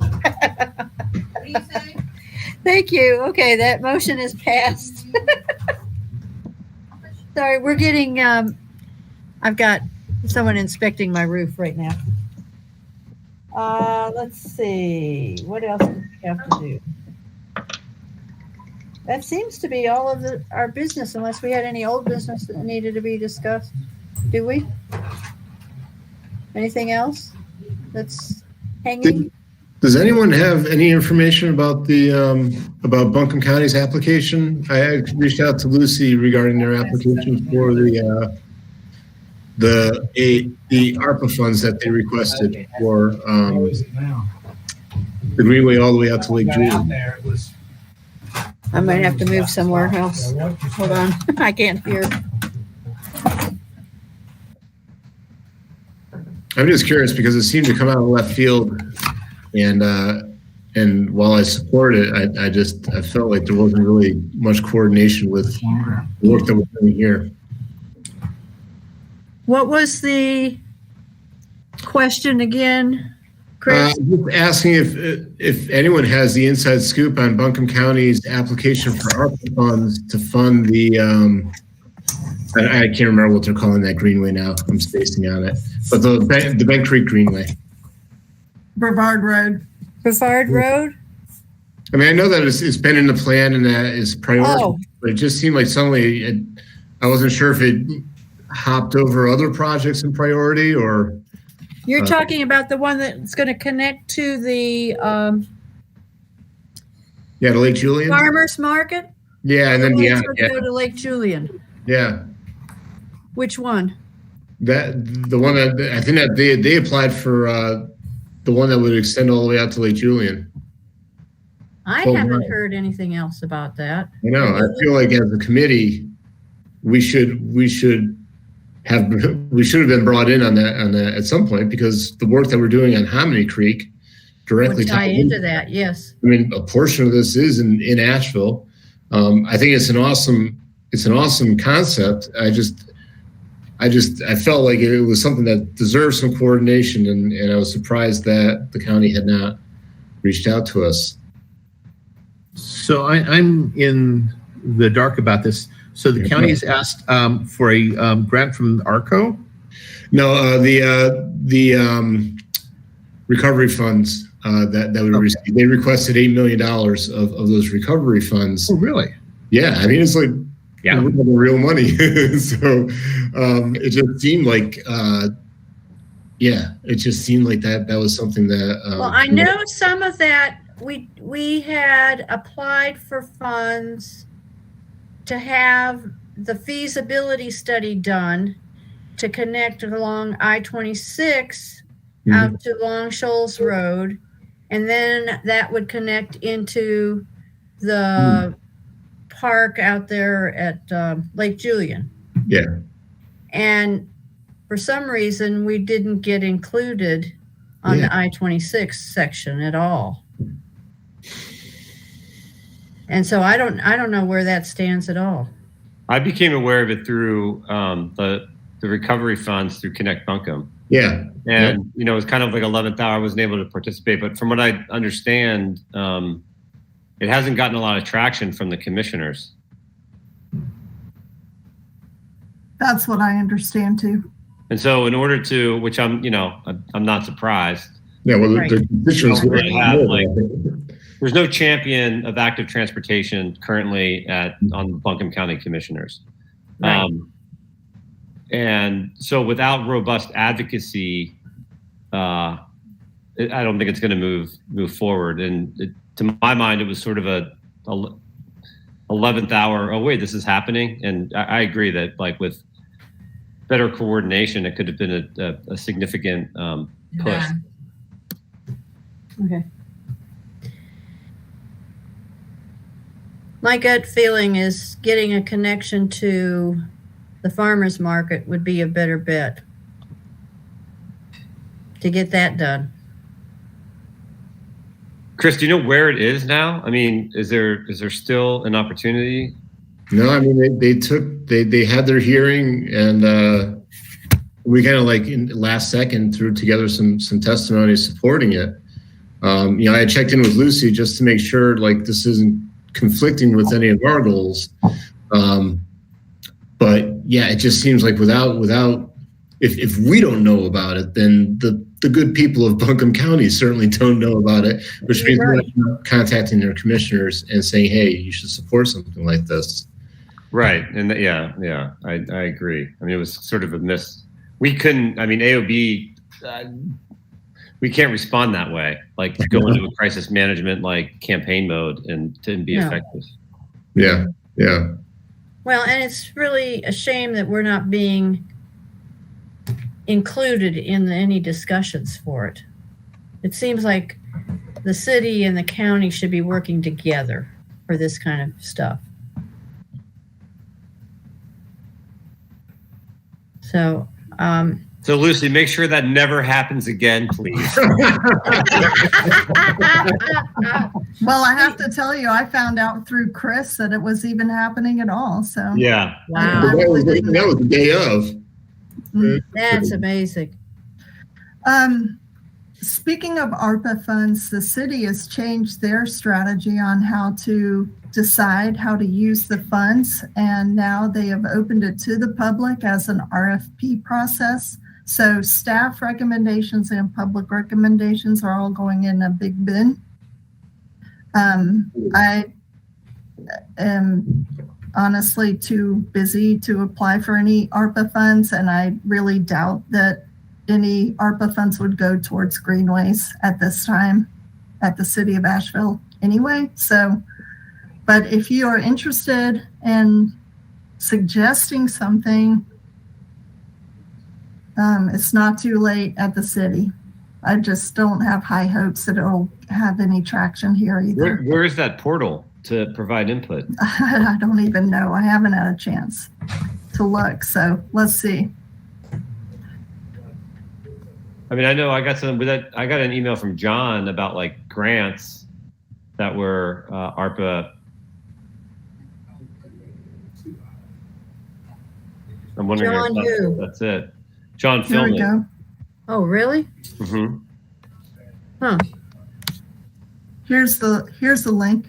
Thank you. Okay, that motion is passed. Sorry, we're getting, I've got someone inspecting my roof right now. Let's see, what else do we have to do? That seems to be all of our business, unless we had any old business that needed to be discussed. Do we? Anything else that's hanging? Does anyone have any information about the about Buncombe County's application? I reached out to Lucy regarding their application for the ARPA funds that they requested for the Greenway all the way out to Lake Julian. I might have to move somewhere else. Hold on, I can't hear. I'm just curious because it seemed to come out of left field, and while I support it, I felt like there wasn't really much coordination with the work that we're doing here. What was the question again, Chris? Just asking if anyone has the inside scoop on Buncombe County's application for ARPA funds to fund the I can't remember what they're calling that Greenway now. I'm spacing on it, but the Bent Creek Greenway. Brevard Road. Brevard Road? I mean, I know that it's been in the plan and that is priority, but it just seemed like suddenly I wasn't sure if it hopped over other projects in priority or. You're talking about the one that's going to connect to the to Lake Julian farmers market. Yeah, and then beyond. Go to Lake Julian. Yeah. Which one? The one that I think that they applied for the one that would extend all the way out to Lake Julian. I haven't heard anything else about that. I know. I feel like as a committee, we should have been brought in on that at some point, because the work that we're doing on Hominy Creek directly would tie into that. Yes. I mean, a portion of this is in Asheville. I think it's an awesome concept. I felt like it was something that deserved some coordination, and I was surprised that the county had not reached out to us. So I'm in the dark about this. So the county has asked for a grant from Arco? No, the recovery funds that we received. They requested $8 million of those recovery funds. Oh, really? Yeah, I mean, it's like, yeah, we're getting real money. So it just seemed like, that was something that. Well, I know some of that we had applied for funds to have the feasibility study done to connect along I-26 out to Long Shoals Road, and then that would connect into the park out there at Lake Julian. Yeah. And for some reason, we didn't get included on the I-26 section at all. And so I don't know where that stands at all. I became aware of it through the recovery funds through Connect Buncombe. Yeah. And, it was kind of like 11th hour. I wasn't able to participate. But from what I understand, it hasn't gotten a lot of traction from the commissioners. That's what I understand too. And so in order to, which I'm not surprised. Yeah, well, Right. the constituents Really have, like, more. there's no champion of active transportation currently on the Buncombe County Commissioners. Right. And so without robust advocacy, I don't think it's going to move forward. And to my mind, it was sort of a 11th hour. Oh wait, this is happening. And I agree that, like, with better coordination, it could have been a significant push. Yeah. Okay. My gut feeling is getting a connection to the farmers market would be a better bet to get that done. Chris, do you know where it is now? I mean, is there still an opportunity? No, I mean, they had their hearing, and we kind of, like, in last second threw together some testimony supporting it. I checked in with Lucy just to make sure, like, this isn't conflicting with any of our goals. But yeah, it just seems like without if we don't know about it, then the good people of Buncombe County certainly don't know about it, which means we're not contacting their commissioners and saying, hey, you should support something like this. Right. And I agree. I mean, it was sort of a miss. We couldn't, I mean, AOB, we can't respond that way, like go into a crisis management, like, campaign mode and be effective. Yeah. Well, and it's really a shame that we're not being included in any discussions for it. It seems like the city and the county should be working together for this kind of stuff. So, So Lucy, make sure that never happens again, please. Well, I have to tell you, I found out through Chris that it was even happening at all. So Yeah. wow, That was the day of. that's amazing. Speaking of ARPA funds, the city has changed their strategy on how to decide how to use the funds, and now they have opened it to the public as an RFP process. So staff recommendations and public recommendations are all going in a big bin. I am honestly too busy to apply for any ARPA funds, and I really doubt that any ARPA funds would go towards greenways at this time at the city of Asheville anyway. So, but if you are interested in suggesting something, it's not too late at the city. I just don't have high hopes that it'll have any traction here either. Where is that portal to provide input? I don't even know. I haven't had a chance to look. So let's see. I mean, I know I got I got an email from John about, like, grants that were ARPA. I'm wondering John if that's it. John There we Philman. go. Oh, really? Mm-hmm. Huh. Here's the link.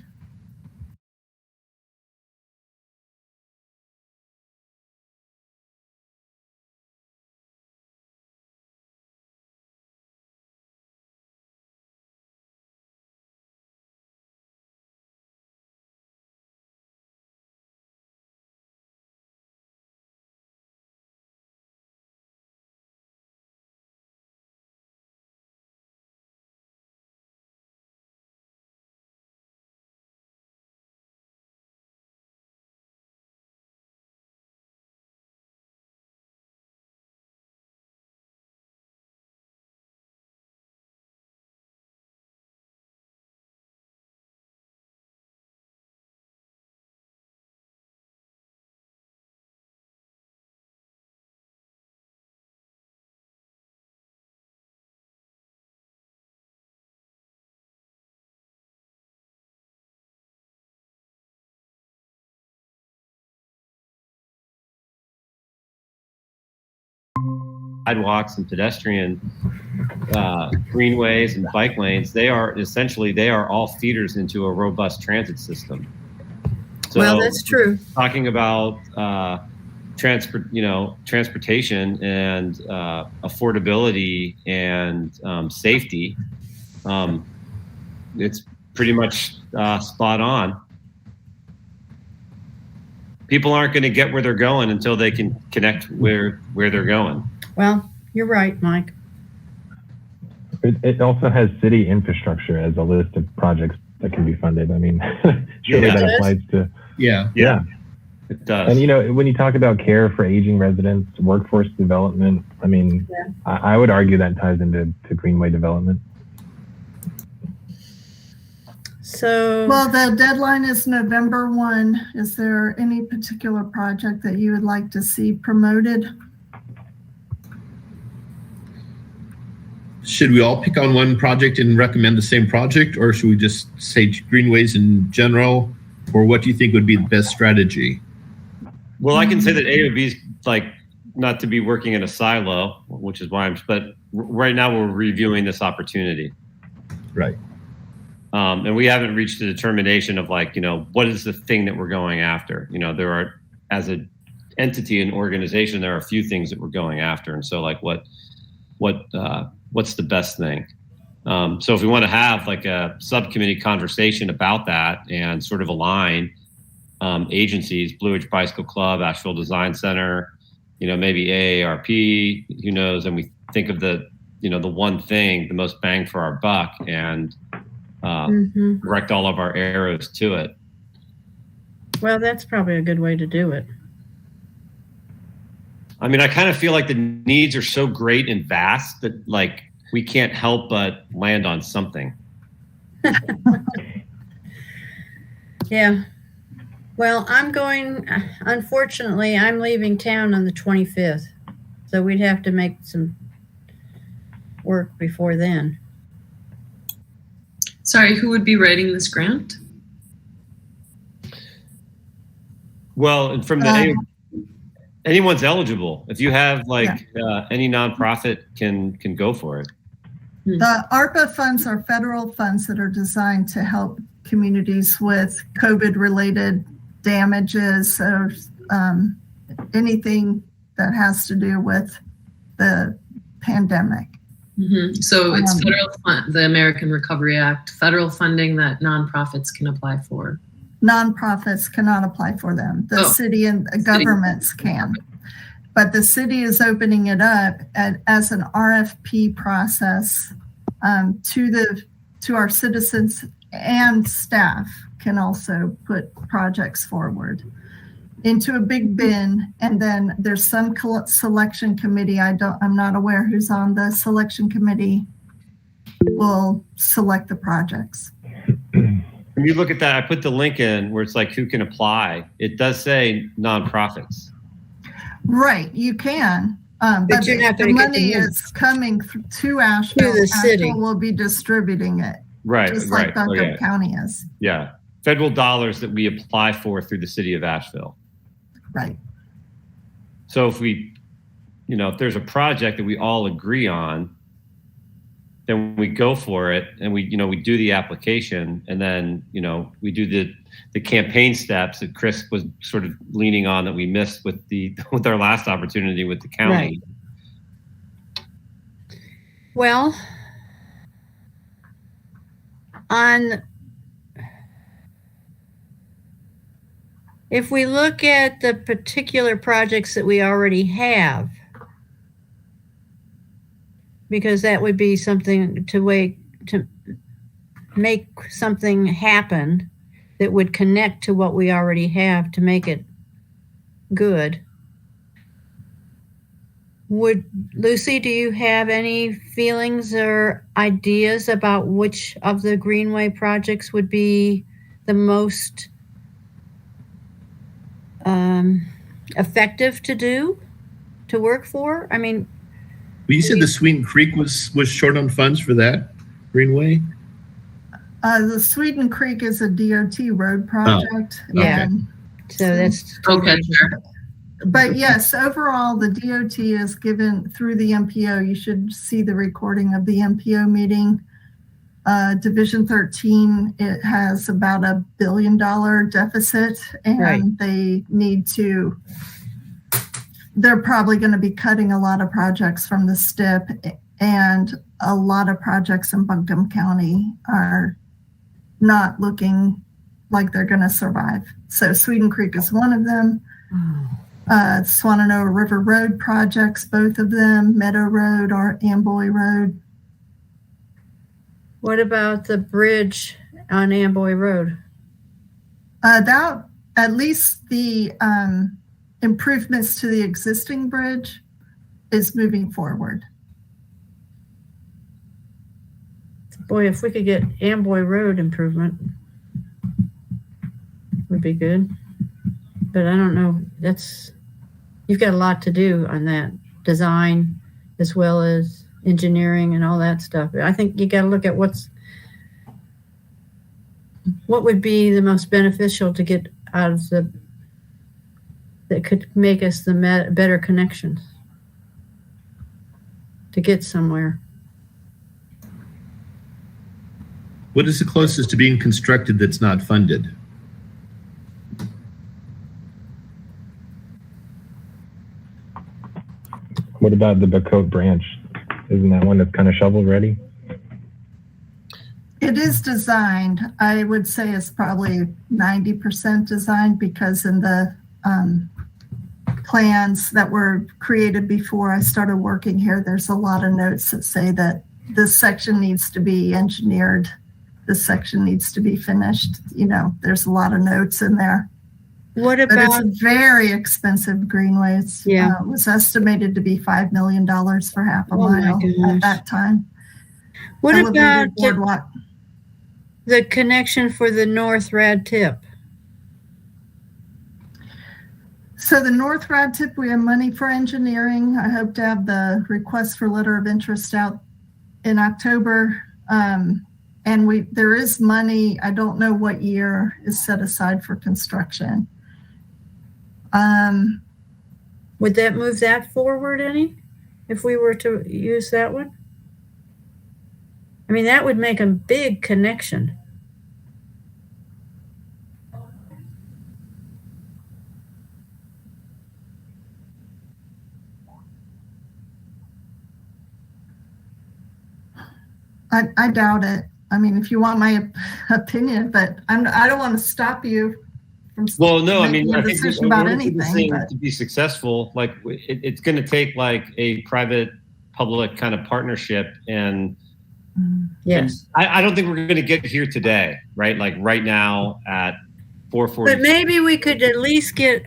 sidewalks and pedestrian greenways and bike lanes, they are all feeders into a robust transit system. So well, that's true. Talking about transportation and affordability and safety, it's pretty much spot on. People aren't going to get where they're going until they can connect where they're going. Well, you're right, Mike. It also has city infrastructure as a list of projects that can be funded. I mean, surely that applies to. Yeah. It does. And when you talk about care for aging residents, workforce development, I mean, I would argue that ties into Greenway development. So, well, the deadline is November 1. Is there any particular project that you would like to see promoted? Should we all pick on one project and recommend the same project, or should we just say greenways in general, or what do you think would be the best strategy? Well, I can say that AOB's not to be working in a silo, which is why but right now we're reviewing this opportunity. Right. And we haven't reached a determination of what is the thing that we're going after. There are, as an entity and organization, there are a few things that we're going after. And so what's the best thing? So if we want to have a subcommittee conversation about that and sort of align agencies, Blue Ridge Bicycle Club, Asheville Design Center, maybe AARP, who knows, and we think of the one thing, the most bang for our buck, and direct all of our arrows to it. Well, that's probably a good way to do it. I mean, I kind of feel like the needs are so great and vast that we can't help but land on something. Yeah. Well, unfortunately, I'm leaving town on the 25th. So we'd have to make some work before then. Sorry, who would be writing this grant? Well, and from anyone's eligible. If you have any nonprofit can go for it. The ARPA funds are federal funds that are designed to help communities with COVID-related damages or anything that has to do with the pandemic. So it's federal the American Recovery Act, federal funding that nonprofits can apply for. Nonprofits cannot apply for them. The city and governments can. But the city is opening it up as an RFP process to our citizens, and staff can also put projects forward into a big bin, and then there's some selection committee. I'm not aware who's on the selection committee will select the projects. When you look at that, I put the link in where it's who can apply. It does say nonprofits. Right, you can, but the money is coming to Asheville. To the city. Asheville will be distributing it, right? just like Buncombe County is. Yeah, federal dollars that we apply for through the city of Asheville. Right. So if if there's a project that we all agree on, then we go for it, and we do the application, and then we do the campaign steps that Chris was sort of leaning on that we missed with our last opportunity with the county. Right. Well, if we look at the particular projects that we already have, because that would be something to make something happen that would connect to what we already have to make it good. Lucy, do you have any feelings or ideas about which of the Greenway projects would be the most effective to work for? I mean, you said the Sweden Creek was short on funds for that Greenway? The Sweden Creek is a DOT road project. Yeah. So that's okay. Sure. But yes, overall, the DOT is given through the MPO. You should see the recording of the MPO meeting. Division 13, it has about $1 billion deficit, and Right. they need to, they're probably going to be cutting a lot of projects from the STIP, and a lot of projects in Buncombe County are not looking like they're going to survive. So Sweden Creek is one of them. Swannanoa River Road projects, both of them, Meadow Road or Amboy Road. What about the bridge on Amboy Road? That, at least the improvements to the existing bridge is moving forward. Boy, if we could get Amboy Road improvement, would be good. But I don't know, you've got a lot to do on that design as well as engineering and all that stuff. I think you got to look at what would be the most beneficial to get out of that could make us the better connections to get somewhere. What is the closest to being constructed that's not funded? What about the Bacote branch? Isn't that one that's kind of shovel ready? It is designed. I would say it's probably 90% designed, because in the plans that were created before I started working here, there's a lot of notes that say that this section needs to be engineered. This section needs to be finished. There's a lot of notes in there. What But about, it's a very expensive greenway. It was estimated to be $5 million for half a Oh my mile gosh. at that time. what Elevated about boardwalk. the connection for the North Rad Tip? So the North Rad Tip, we have money for engineering. I hope to have the request for letter of interest out in October. And there is money, I don't know what year, is set aside for construction. Would that move that forward any if we were to use that one? I mean, that would make a big connection. I doubt it. I mean, if you want my opinion, but I don't want to stop you from Well, no, I mean, making I a think decision in about order for this anything. thing But to be successful, like it's going to take like a private-public kind of partnership, and Yes. I don't think we're going to get here today, right? Like right now at 4:40. But maybe we could at least get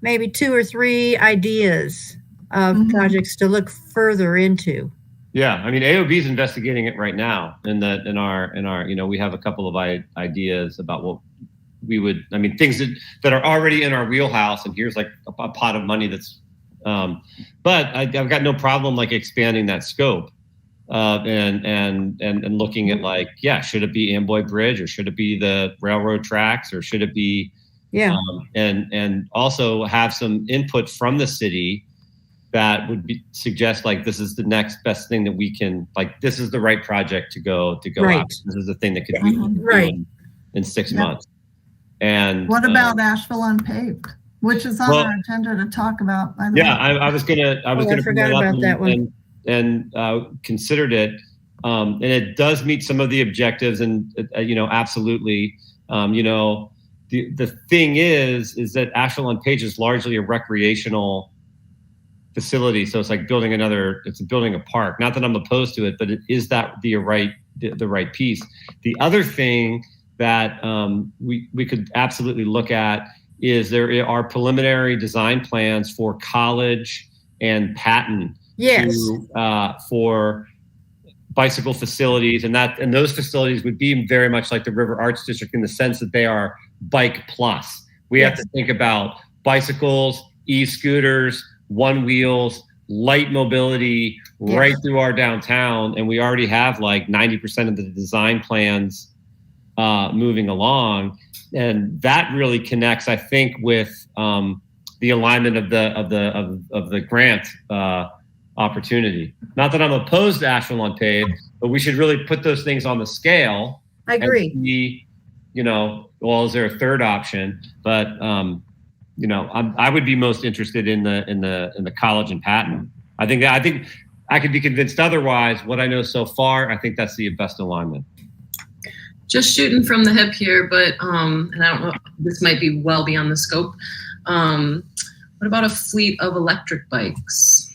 maybe 2 or 3 ideas of projects to look further into. Yeah, I mean, AOB is investigating it right now. In our, we have a couple of ideas about what we would. I mean, things that are already in our wheelhouse, and here's like a pot of money that's. But I've got no problem like expanding that scope, and looking at like, should it be Amboy Bridge, or should it be the railroad tracks, or should it be, and also have some input from the city that would suggest like this is the next best thing that we can, like this is the right project to go Right. after. This is the thing that could be Right. in 6 months. And what about Asheville unpaved, which is on our agenda to talk about? By the way. I was gonna I forgot about that one. and considered it, and it does meet some of the objectives, and absolutely, the thing is that Asheville on Page is largely a recreational facility, so it's like building a park. Not that I'm opposed to it, but it is that the right piece. The other thing that we could absolutely look at is there are preliminary design plans for College and Patton. Yes. For bicycle facilities, and those facilities would be very much like the River Arts District in the sense that they are bike plus. We have to think about bicycles, e-scooters, one wheels, light mobility right through our downtown, and we already have like 90% of the design plans moving along, and that really connects, I think, with the alignment of the grant opportunity. Not that I'm opposed to Asheville Unpaved, but we should really put those things on the scale. I agree. And see, well, is there a third option? But I would be most interested in the college and Patton. I think I could be convinced otherwise. What I know so far, I think that's the best alignment. Just shooting from the hip here, but and I don't know, this might be well beyond the scope. What about a fleet of electric bikes?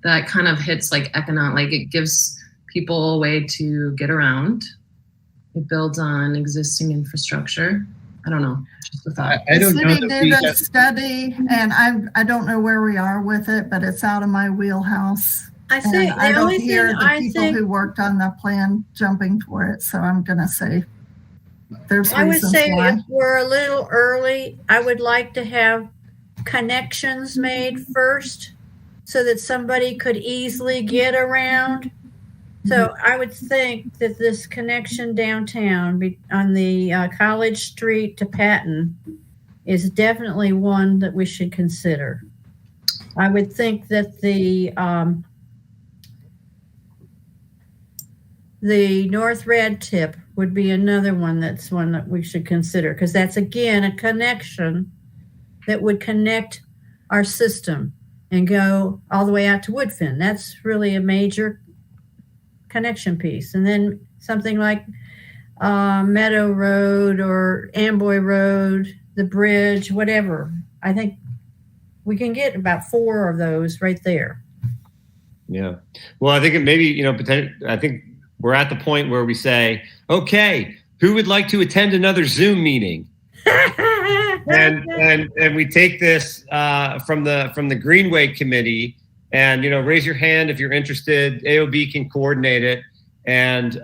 That kind of hits like it gives people a way to get around. It builds on existing infrastructure. I don't know. Just a thought. I don't know. The city did a study, and I don't know where we are with it, but it's out of my wheelhouse. I think I the don't only hear thing the I people think who worked on the plan jumping for it, so I'm going to say there's I would reasons say why. if we're a little early, I would like to have connections made first so that somebody could easily get around. So I would think that this connection downtown on the College Street to Patton is definitely one that we should consider. I would think that the North Red Tip would be another one that we should consider, because that's again a connection that would connect our system and go all the way out to Woodfin. That's really a major connection piece. And then something like Meadow Road or Amboy Road, the bridge, whatever. I think we can get about 4 of those right there. Yeah. Well, I think it maybe, I think we're at the point where we say, okay, who would like to attend another Zoom meeting? and we take this from the Greenway Committee, and raise your hand if you're interested. AOB can coordinate it, and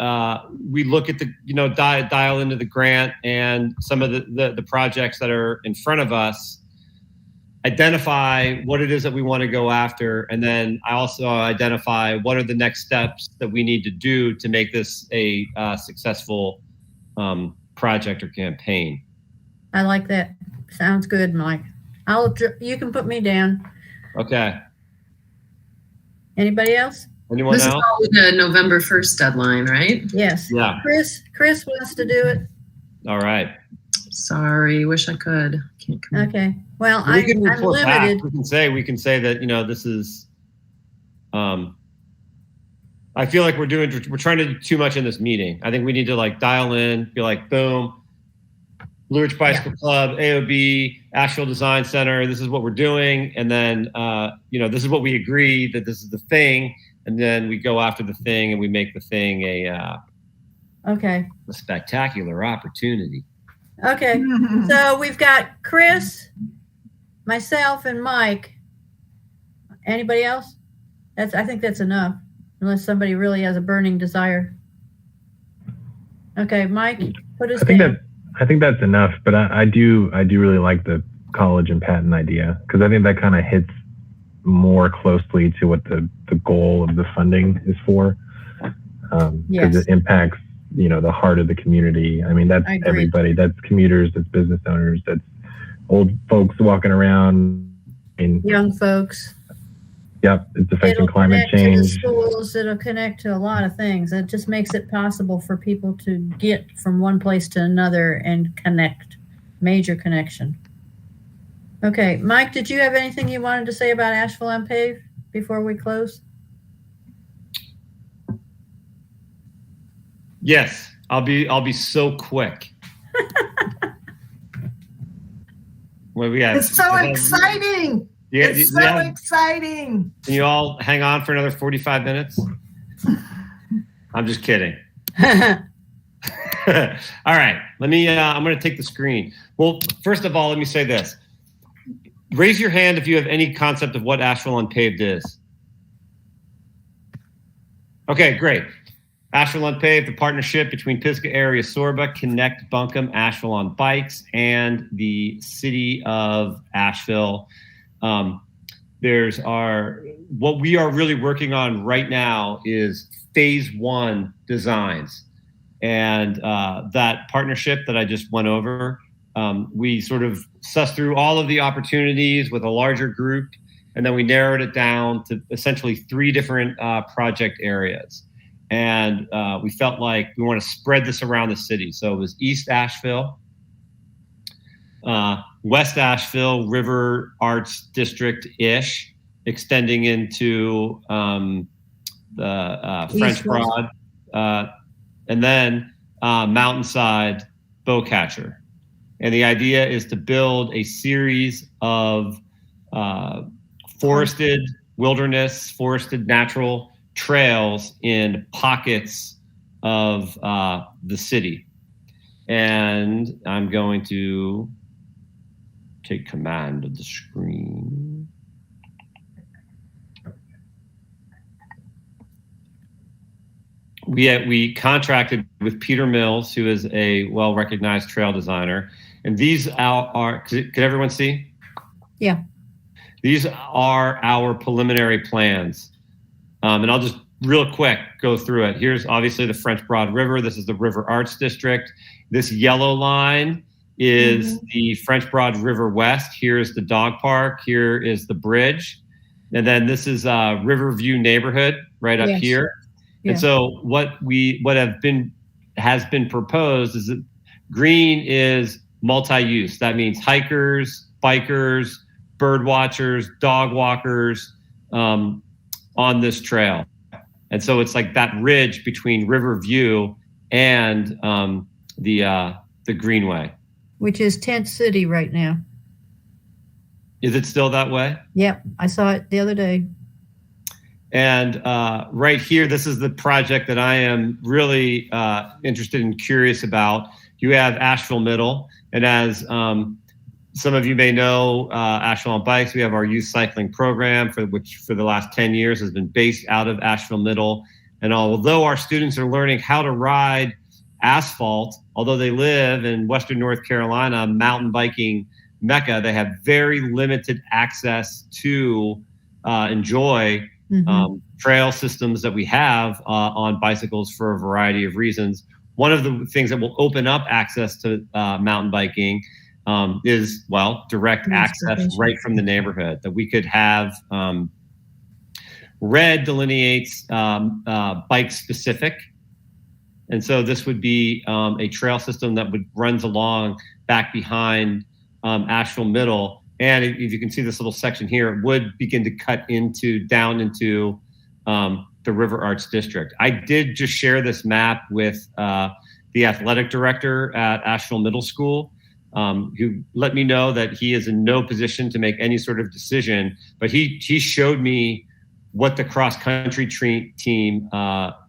we look at the dial into the grant and some of the projects that are in front of us, identify what it is that we want to go after, and then I also identify what are the next steps that we need to do to make this a successful project or campaign. I like that. Sounds good, Mike. You can put me down. Okay. Anybody else? Anyone This else? is all with the November 1st deadline, right? Yes. Yeah. Chris wants to do it. All right. Sorry, wish I could. Can't come. Okay. Well, We can I'm report back. limited. We can say that this is. I feel like we're trying to do too much in this meeting. I think we need to dial in, be like, boom, Blue Ridge Bicycle Club, AOB, Asheville Design Center. This is what we're doing, and then this is what we agree that this is the thing, and then we go after the thing and we make the thing a spectacular opportunity. Okay. So we've got Chris, myself, and Mike. Anybody else? I think that's enough, unless somebody really has a burning desire. Okay, Mike, put us down. I think that's enough, but I do really like the college and Patton idea, because I think that kind of hits more closely to what the goal of the funding is for, because it impacts the heart of the community. I mean, that's everybody. That's commuters, that's business owners, that's old folks walking around, and young folks. Yep, it's affecting climate change. To the schools, it'll connect to a lot of things. It just makes it possible for people to get from one place to another and connect. Major connection. Okay, Mike, did you have anything you wanted to say about Asheville Unpaved before we close? Yes, I'll be so quick. What we got? It's so exciting. It's so exciting. Can you all hang on for another 45 minutes? I'm just kidding. All right, I'm going to take the screen. Well, first of all, let me say this. Raise your hand if you have any concept of what Asheville Unpaved is. Okay, great. Asheville Unpaved, the partnership between Pisgah Area Sorba, Connect Buncombe, Asheville on Bikes, and the city of Asheville. What we are really working on right now is phase 1 designs. And that partnership that I just went over we sort of sussed through all of the opportunities with a larger group, and then we narrowed it down to essentially 3 different project areas. And we felt like we want to spread this around the city. So it was East Asheville, West Asheville, River Arts District-ish, extending into the French Broad, and then Mountainside Bowcatcher. And the idea is to build a series of forested wilderness, forested natural trails in pockets of the city. And I'm going to take command of the screen. We contracted with Peter Mills, who is a well-recognized trail designer. And these are, could everyone see? Yeah. These are our preliminary plans. And I'll just real quick go through it. Here's obviously the French Broad River. This is the River Arts District. This yellow line is the French Broad River West. Here's the dog park. Here is the bridge. And then this is Riverview neighborhood right up here. Yeah. And so what has been proposed is that green is multi-use. That means hikers, bikers, bird watchers, dog walkers on this trail. And so it's like that ridge between Riverview and the Greenway. Which is Tent City right now. Is it still that way? Yep, I saw it the other day. And right here, this is the project that I am really interested and curious about. You have Asheville Middle, and as some of you may know, Asheville on Bikes, we have our youth cycling program, which for the last 10 years has been based out of Asheville Middle. And although our students are learning how to ride asphalt, although they live in Western North Carolina, mountain biking mecca, they have very limited access to enjoy trail systems that we have on bicycles for a variety of reasons. One of the things that will open up access to mountain biking is, direct access right from the neighborhood. That we could have red delineates bike specific. And so this would be a trail system that runs along back behind Asheville Middle. And if you can see this little section here, it would begin to cut down into the River Arts District. I did just share this map with the athletic director at Asheville Middle School, who let me know that he is in no position to make any sort of decision, but he showed me what the cross-country team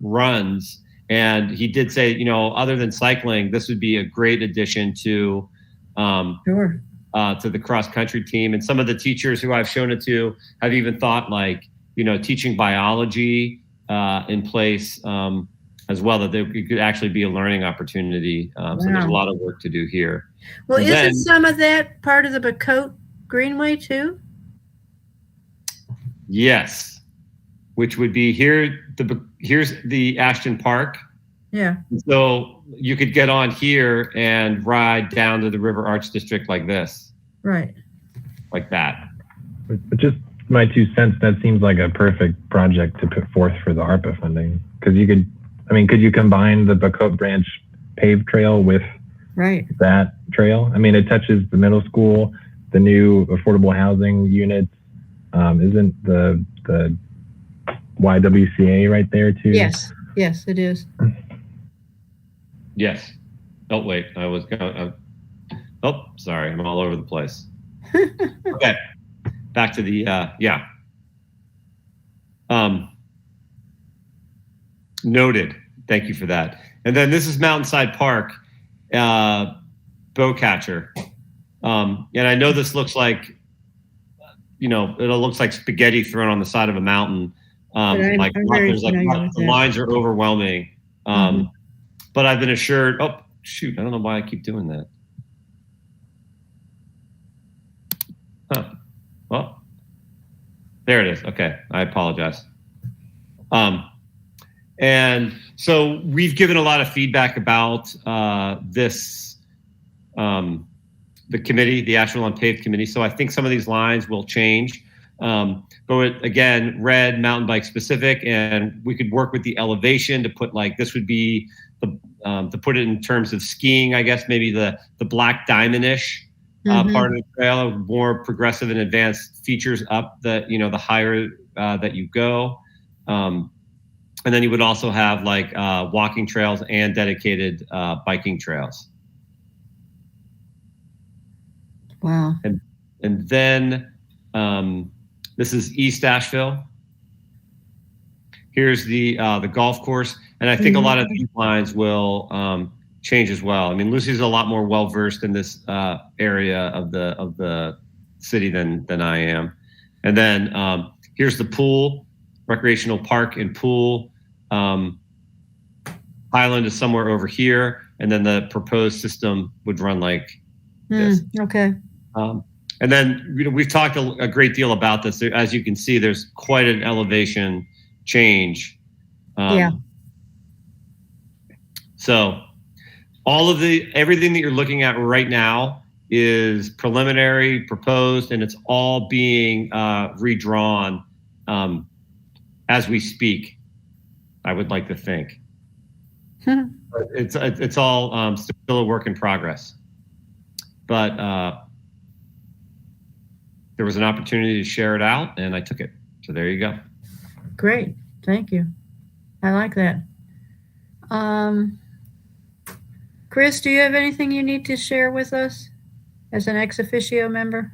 runs. And he did say, other than cycling, this would be a great addition to the cross-country team. And some of the teachers who I've shown it to have even thought teaching biology in place as well, that it could actually be a learning opportunity. So there's a lot of work to do here. Well, isn't some of that part of the Bacote Greenway too? Yes, which would be here's the Ashton Park. Yeah. So you could get on here and ride down to the River Arts District like this. Right. Like that. But just my 2 cents, that seems like a perfect project to put forth for the ARPA funding. Because could you combine the Bacote Branch paved trail with that trail? It touches the middle school, the new affordable housing units. Isn't the YWCA right there too? Yes, it is. Yes. Oh, wait, I was going. Sorry, I'm all over the place. Okay, back to the noted. Thank you for that. And then this is Mountainside Park, Bowcatcher. And I know this looks like, it looks like spaghetti thrown on the side of a mountain. The lines are overwhelming. But I've been assured, I don't know why I keep doing that. Well, there it is. Okay, I apologize. And so we've given a lot of feedback about this the committee, the Asheville Unpaved Committee. So I think some of these lines will change. But again, red, mountain bike specific, and we could work with the elevation to put like, this would be the, to put it in terms of skiing, I guess, maybe the black diamond-ish part of the trail, more progressive and advanced features up the, the higher that you go. And then you would also have like walking trails and dedicated biking trails. Wow. And then this is East Asheville. Here's the golf course, and I think a lot of these lines will change as well. I mean, Lucy's a lot more well versed in this area of the city than I am. And then here's the pool, recreational park and pool. Highland is somewhere over here, and then the proposed system would run like this. Okay. And then we've talked a great deal about this. As you can see, there's quite an elevation change. Yeah. So everything that you're looking at right now is preliminary, proposed, and it's all being redrawn as we speak, I would like to think. It's all still a work in progress. But there was an opportunity to share it out, and I took it. So there you go. Great. Thank you. I like that. Chris, do you have anything you need to share with us as an ex officio member?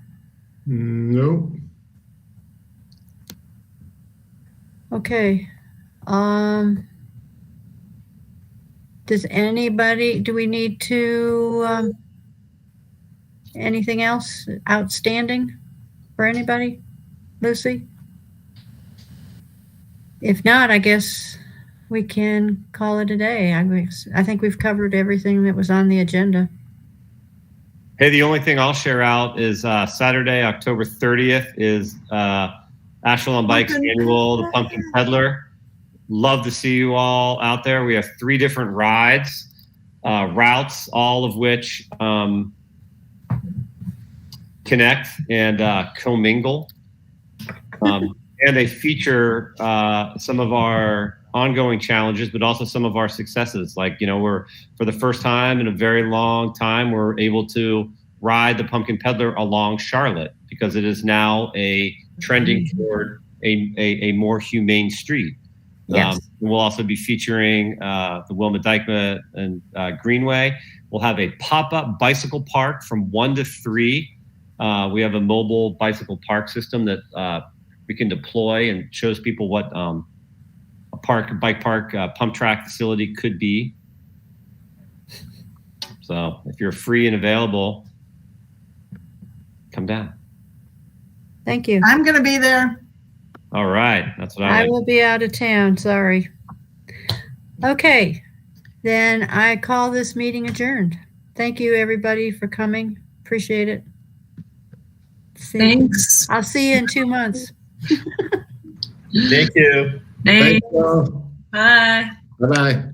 No. Okay. Do we need to, anything else outstanding for anybody? Lucy? If not, I guess we can call it a day. I think we've covered everything that was on the agenda. Hey, the only thing I'll share out is Saturday, October 30th is Asheville on Bikes annual, the Pumpkin Peddler. Love to see you all out there. We have 3 different routes, all of which connect and commingle. And they feature some of our ongoing challenges, but also some of our successes. Like, we're, for the first time in a very long time, we're able to ride the Pumpkin Peddler along Charlotte because it is now a trending toward a more humane street. Yes. We'll also be featuring the Wilma Dykema and Greenway. We'll have a pop-up bicycle park from 1 to 3. We have a mobile bicycle park system that we can deploy and shows people what a bike park, pump track facility could be. So if you're free and available, come down. Thank you. I'm going to be there. All right. That's what I will be out of town. Sorry. Okay. Then I call this meeting adjourned. Thank you, everybody, for coming. Appreciate it. Thanks. I'll see you in 2 months. Thank you. Thanks. Thanks, Bye. Bye-bye.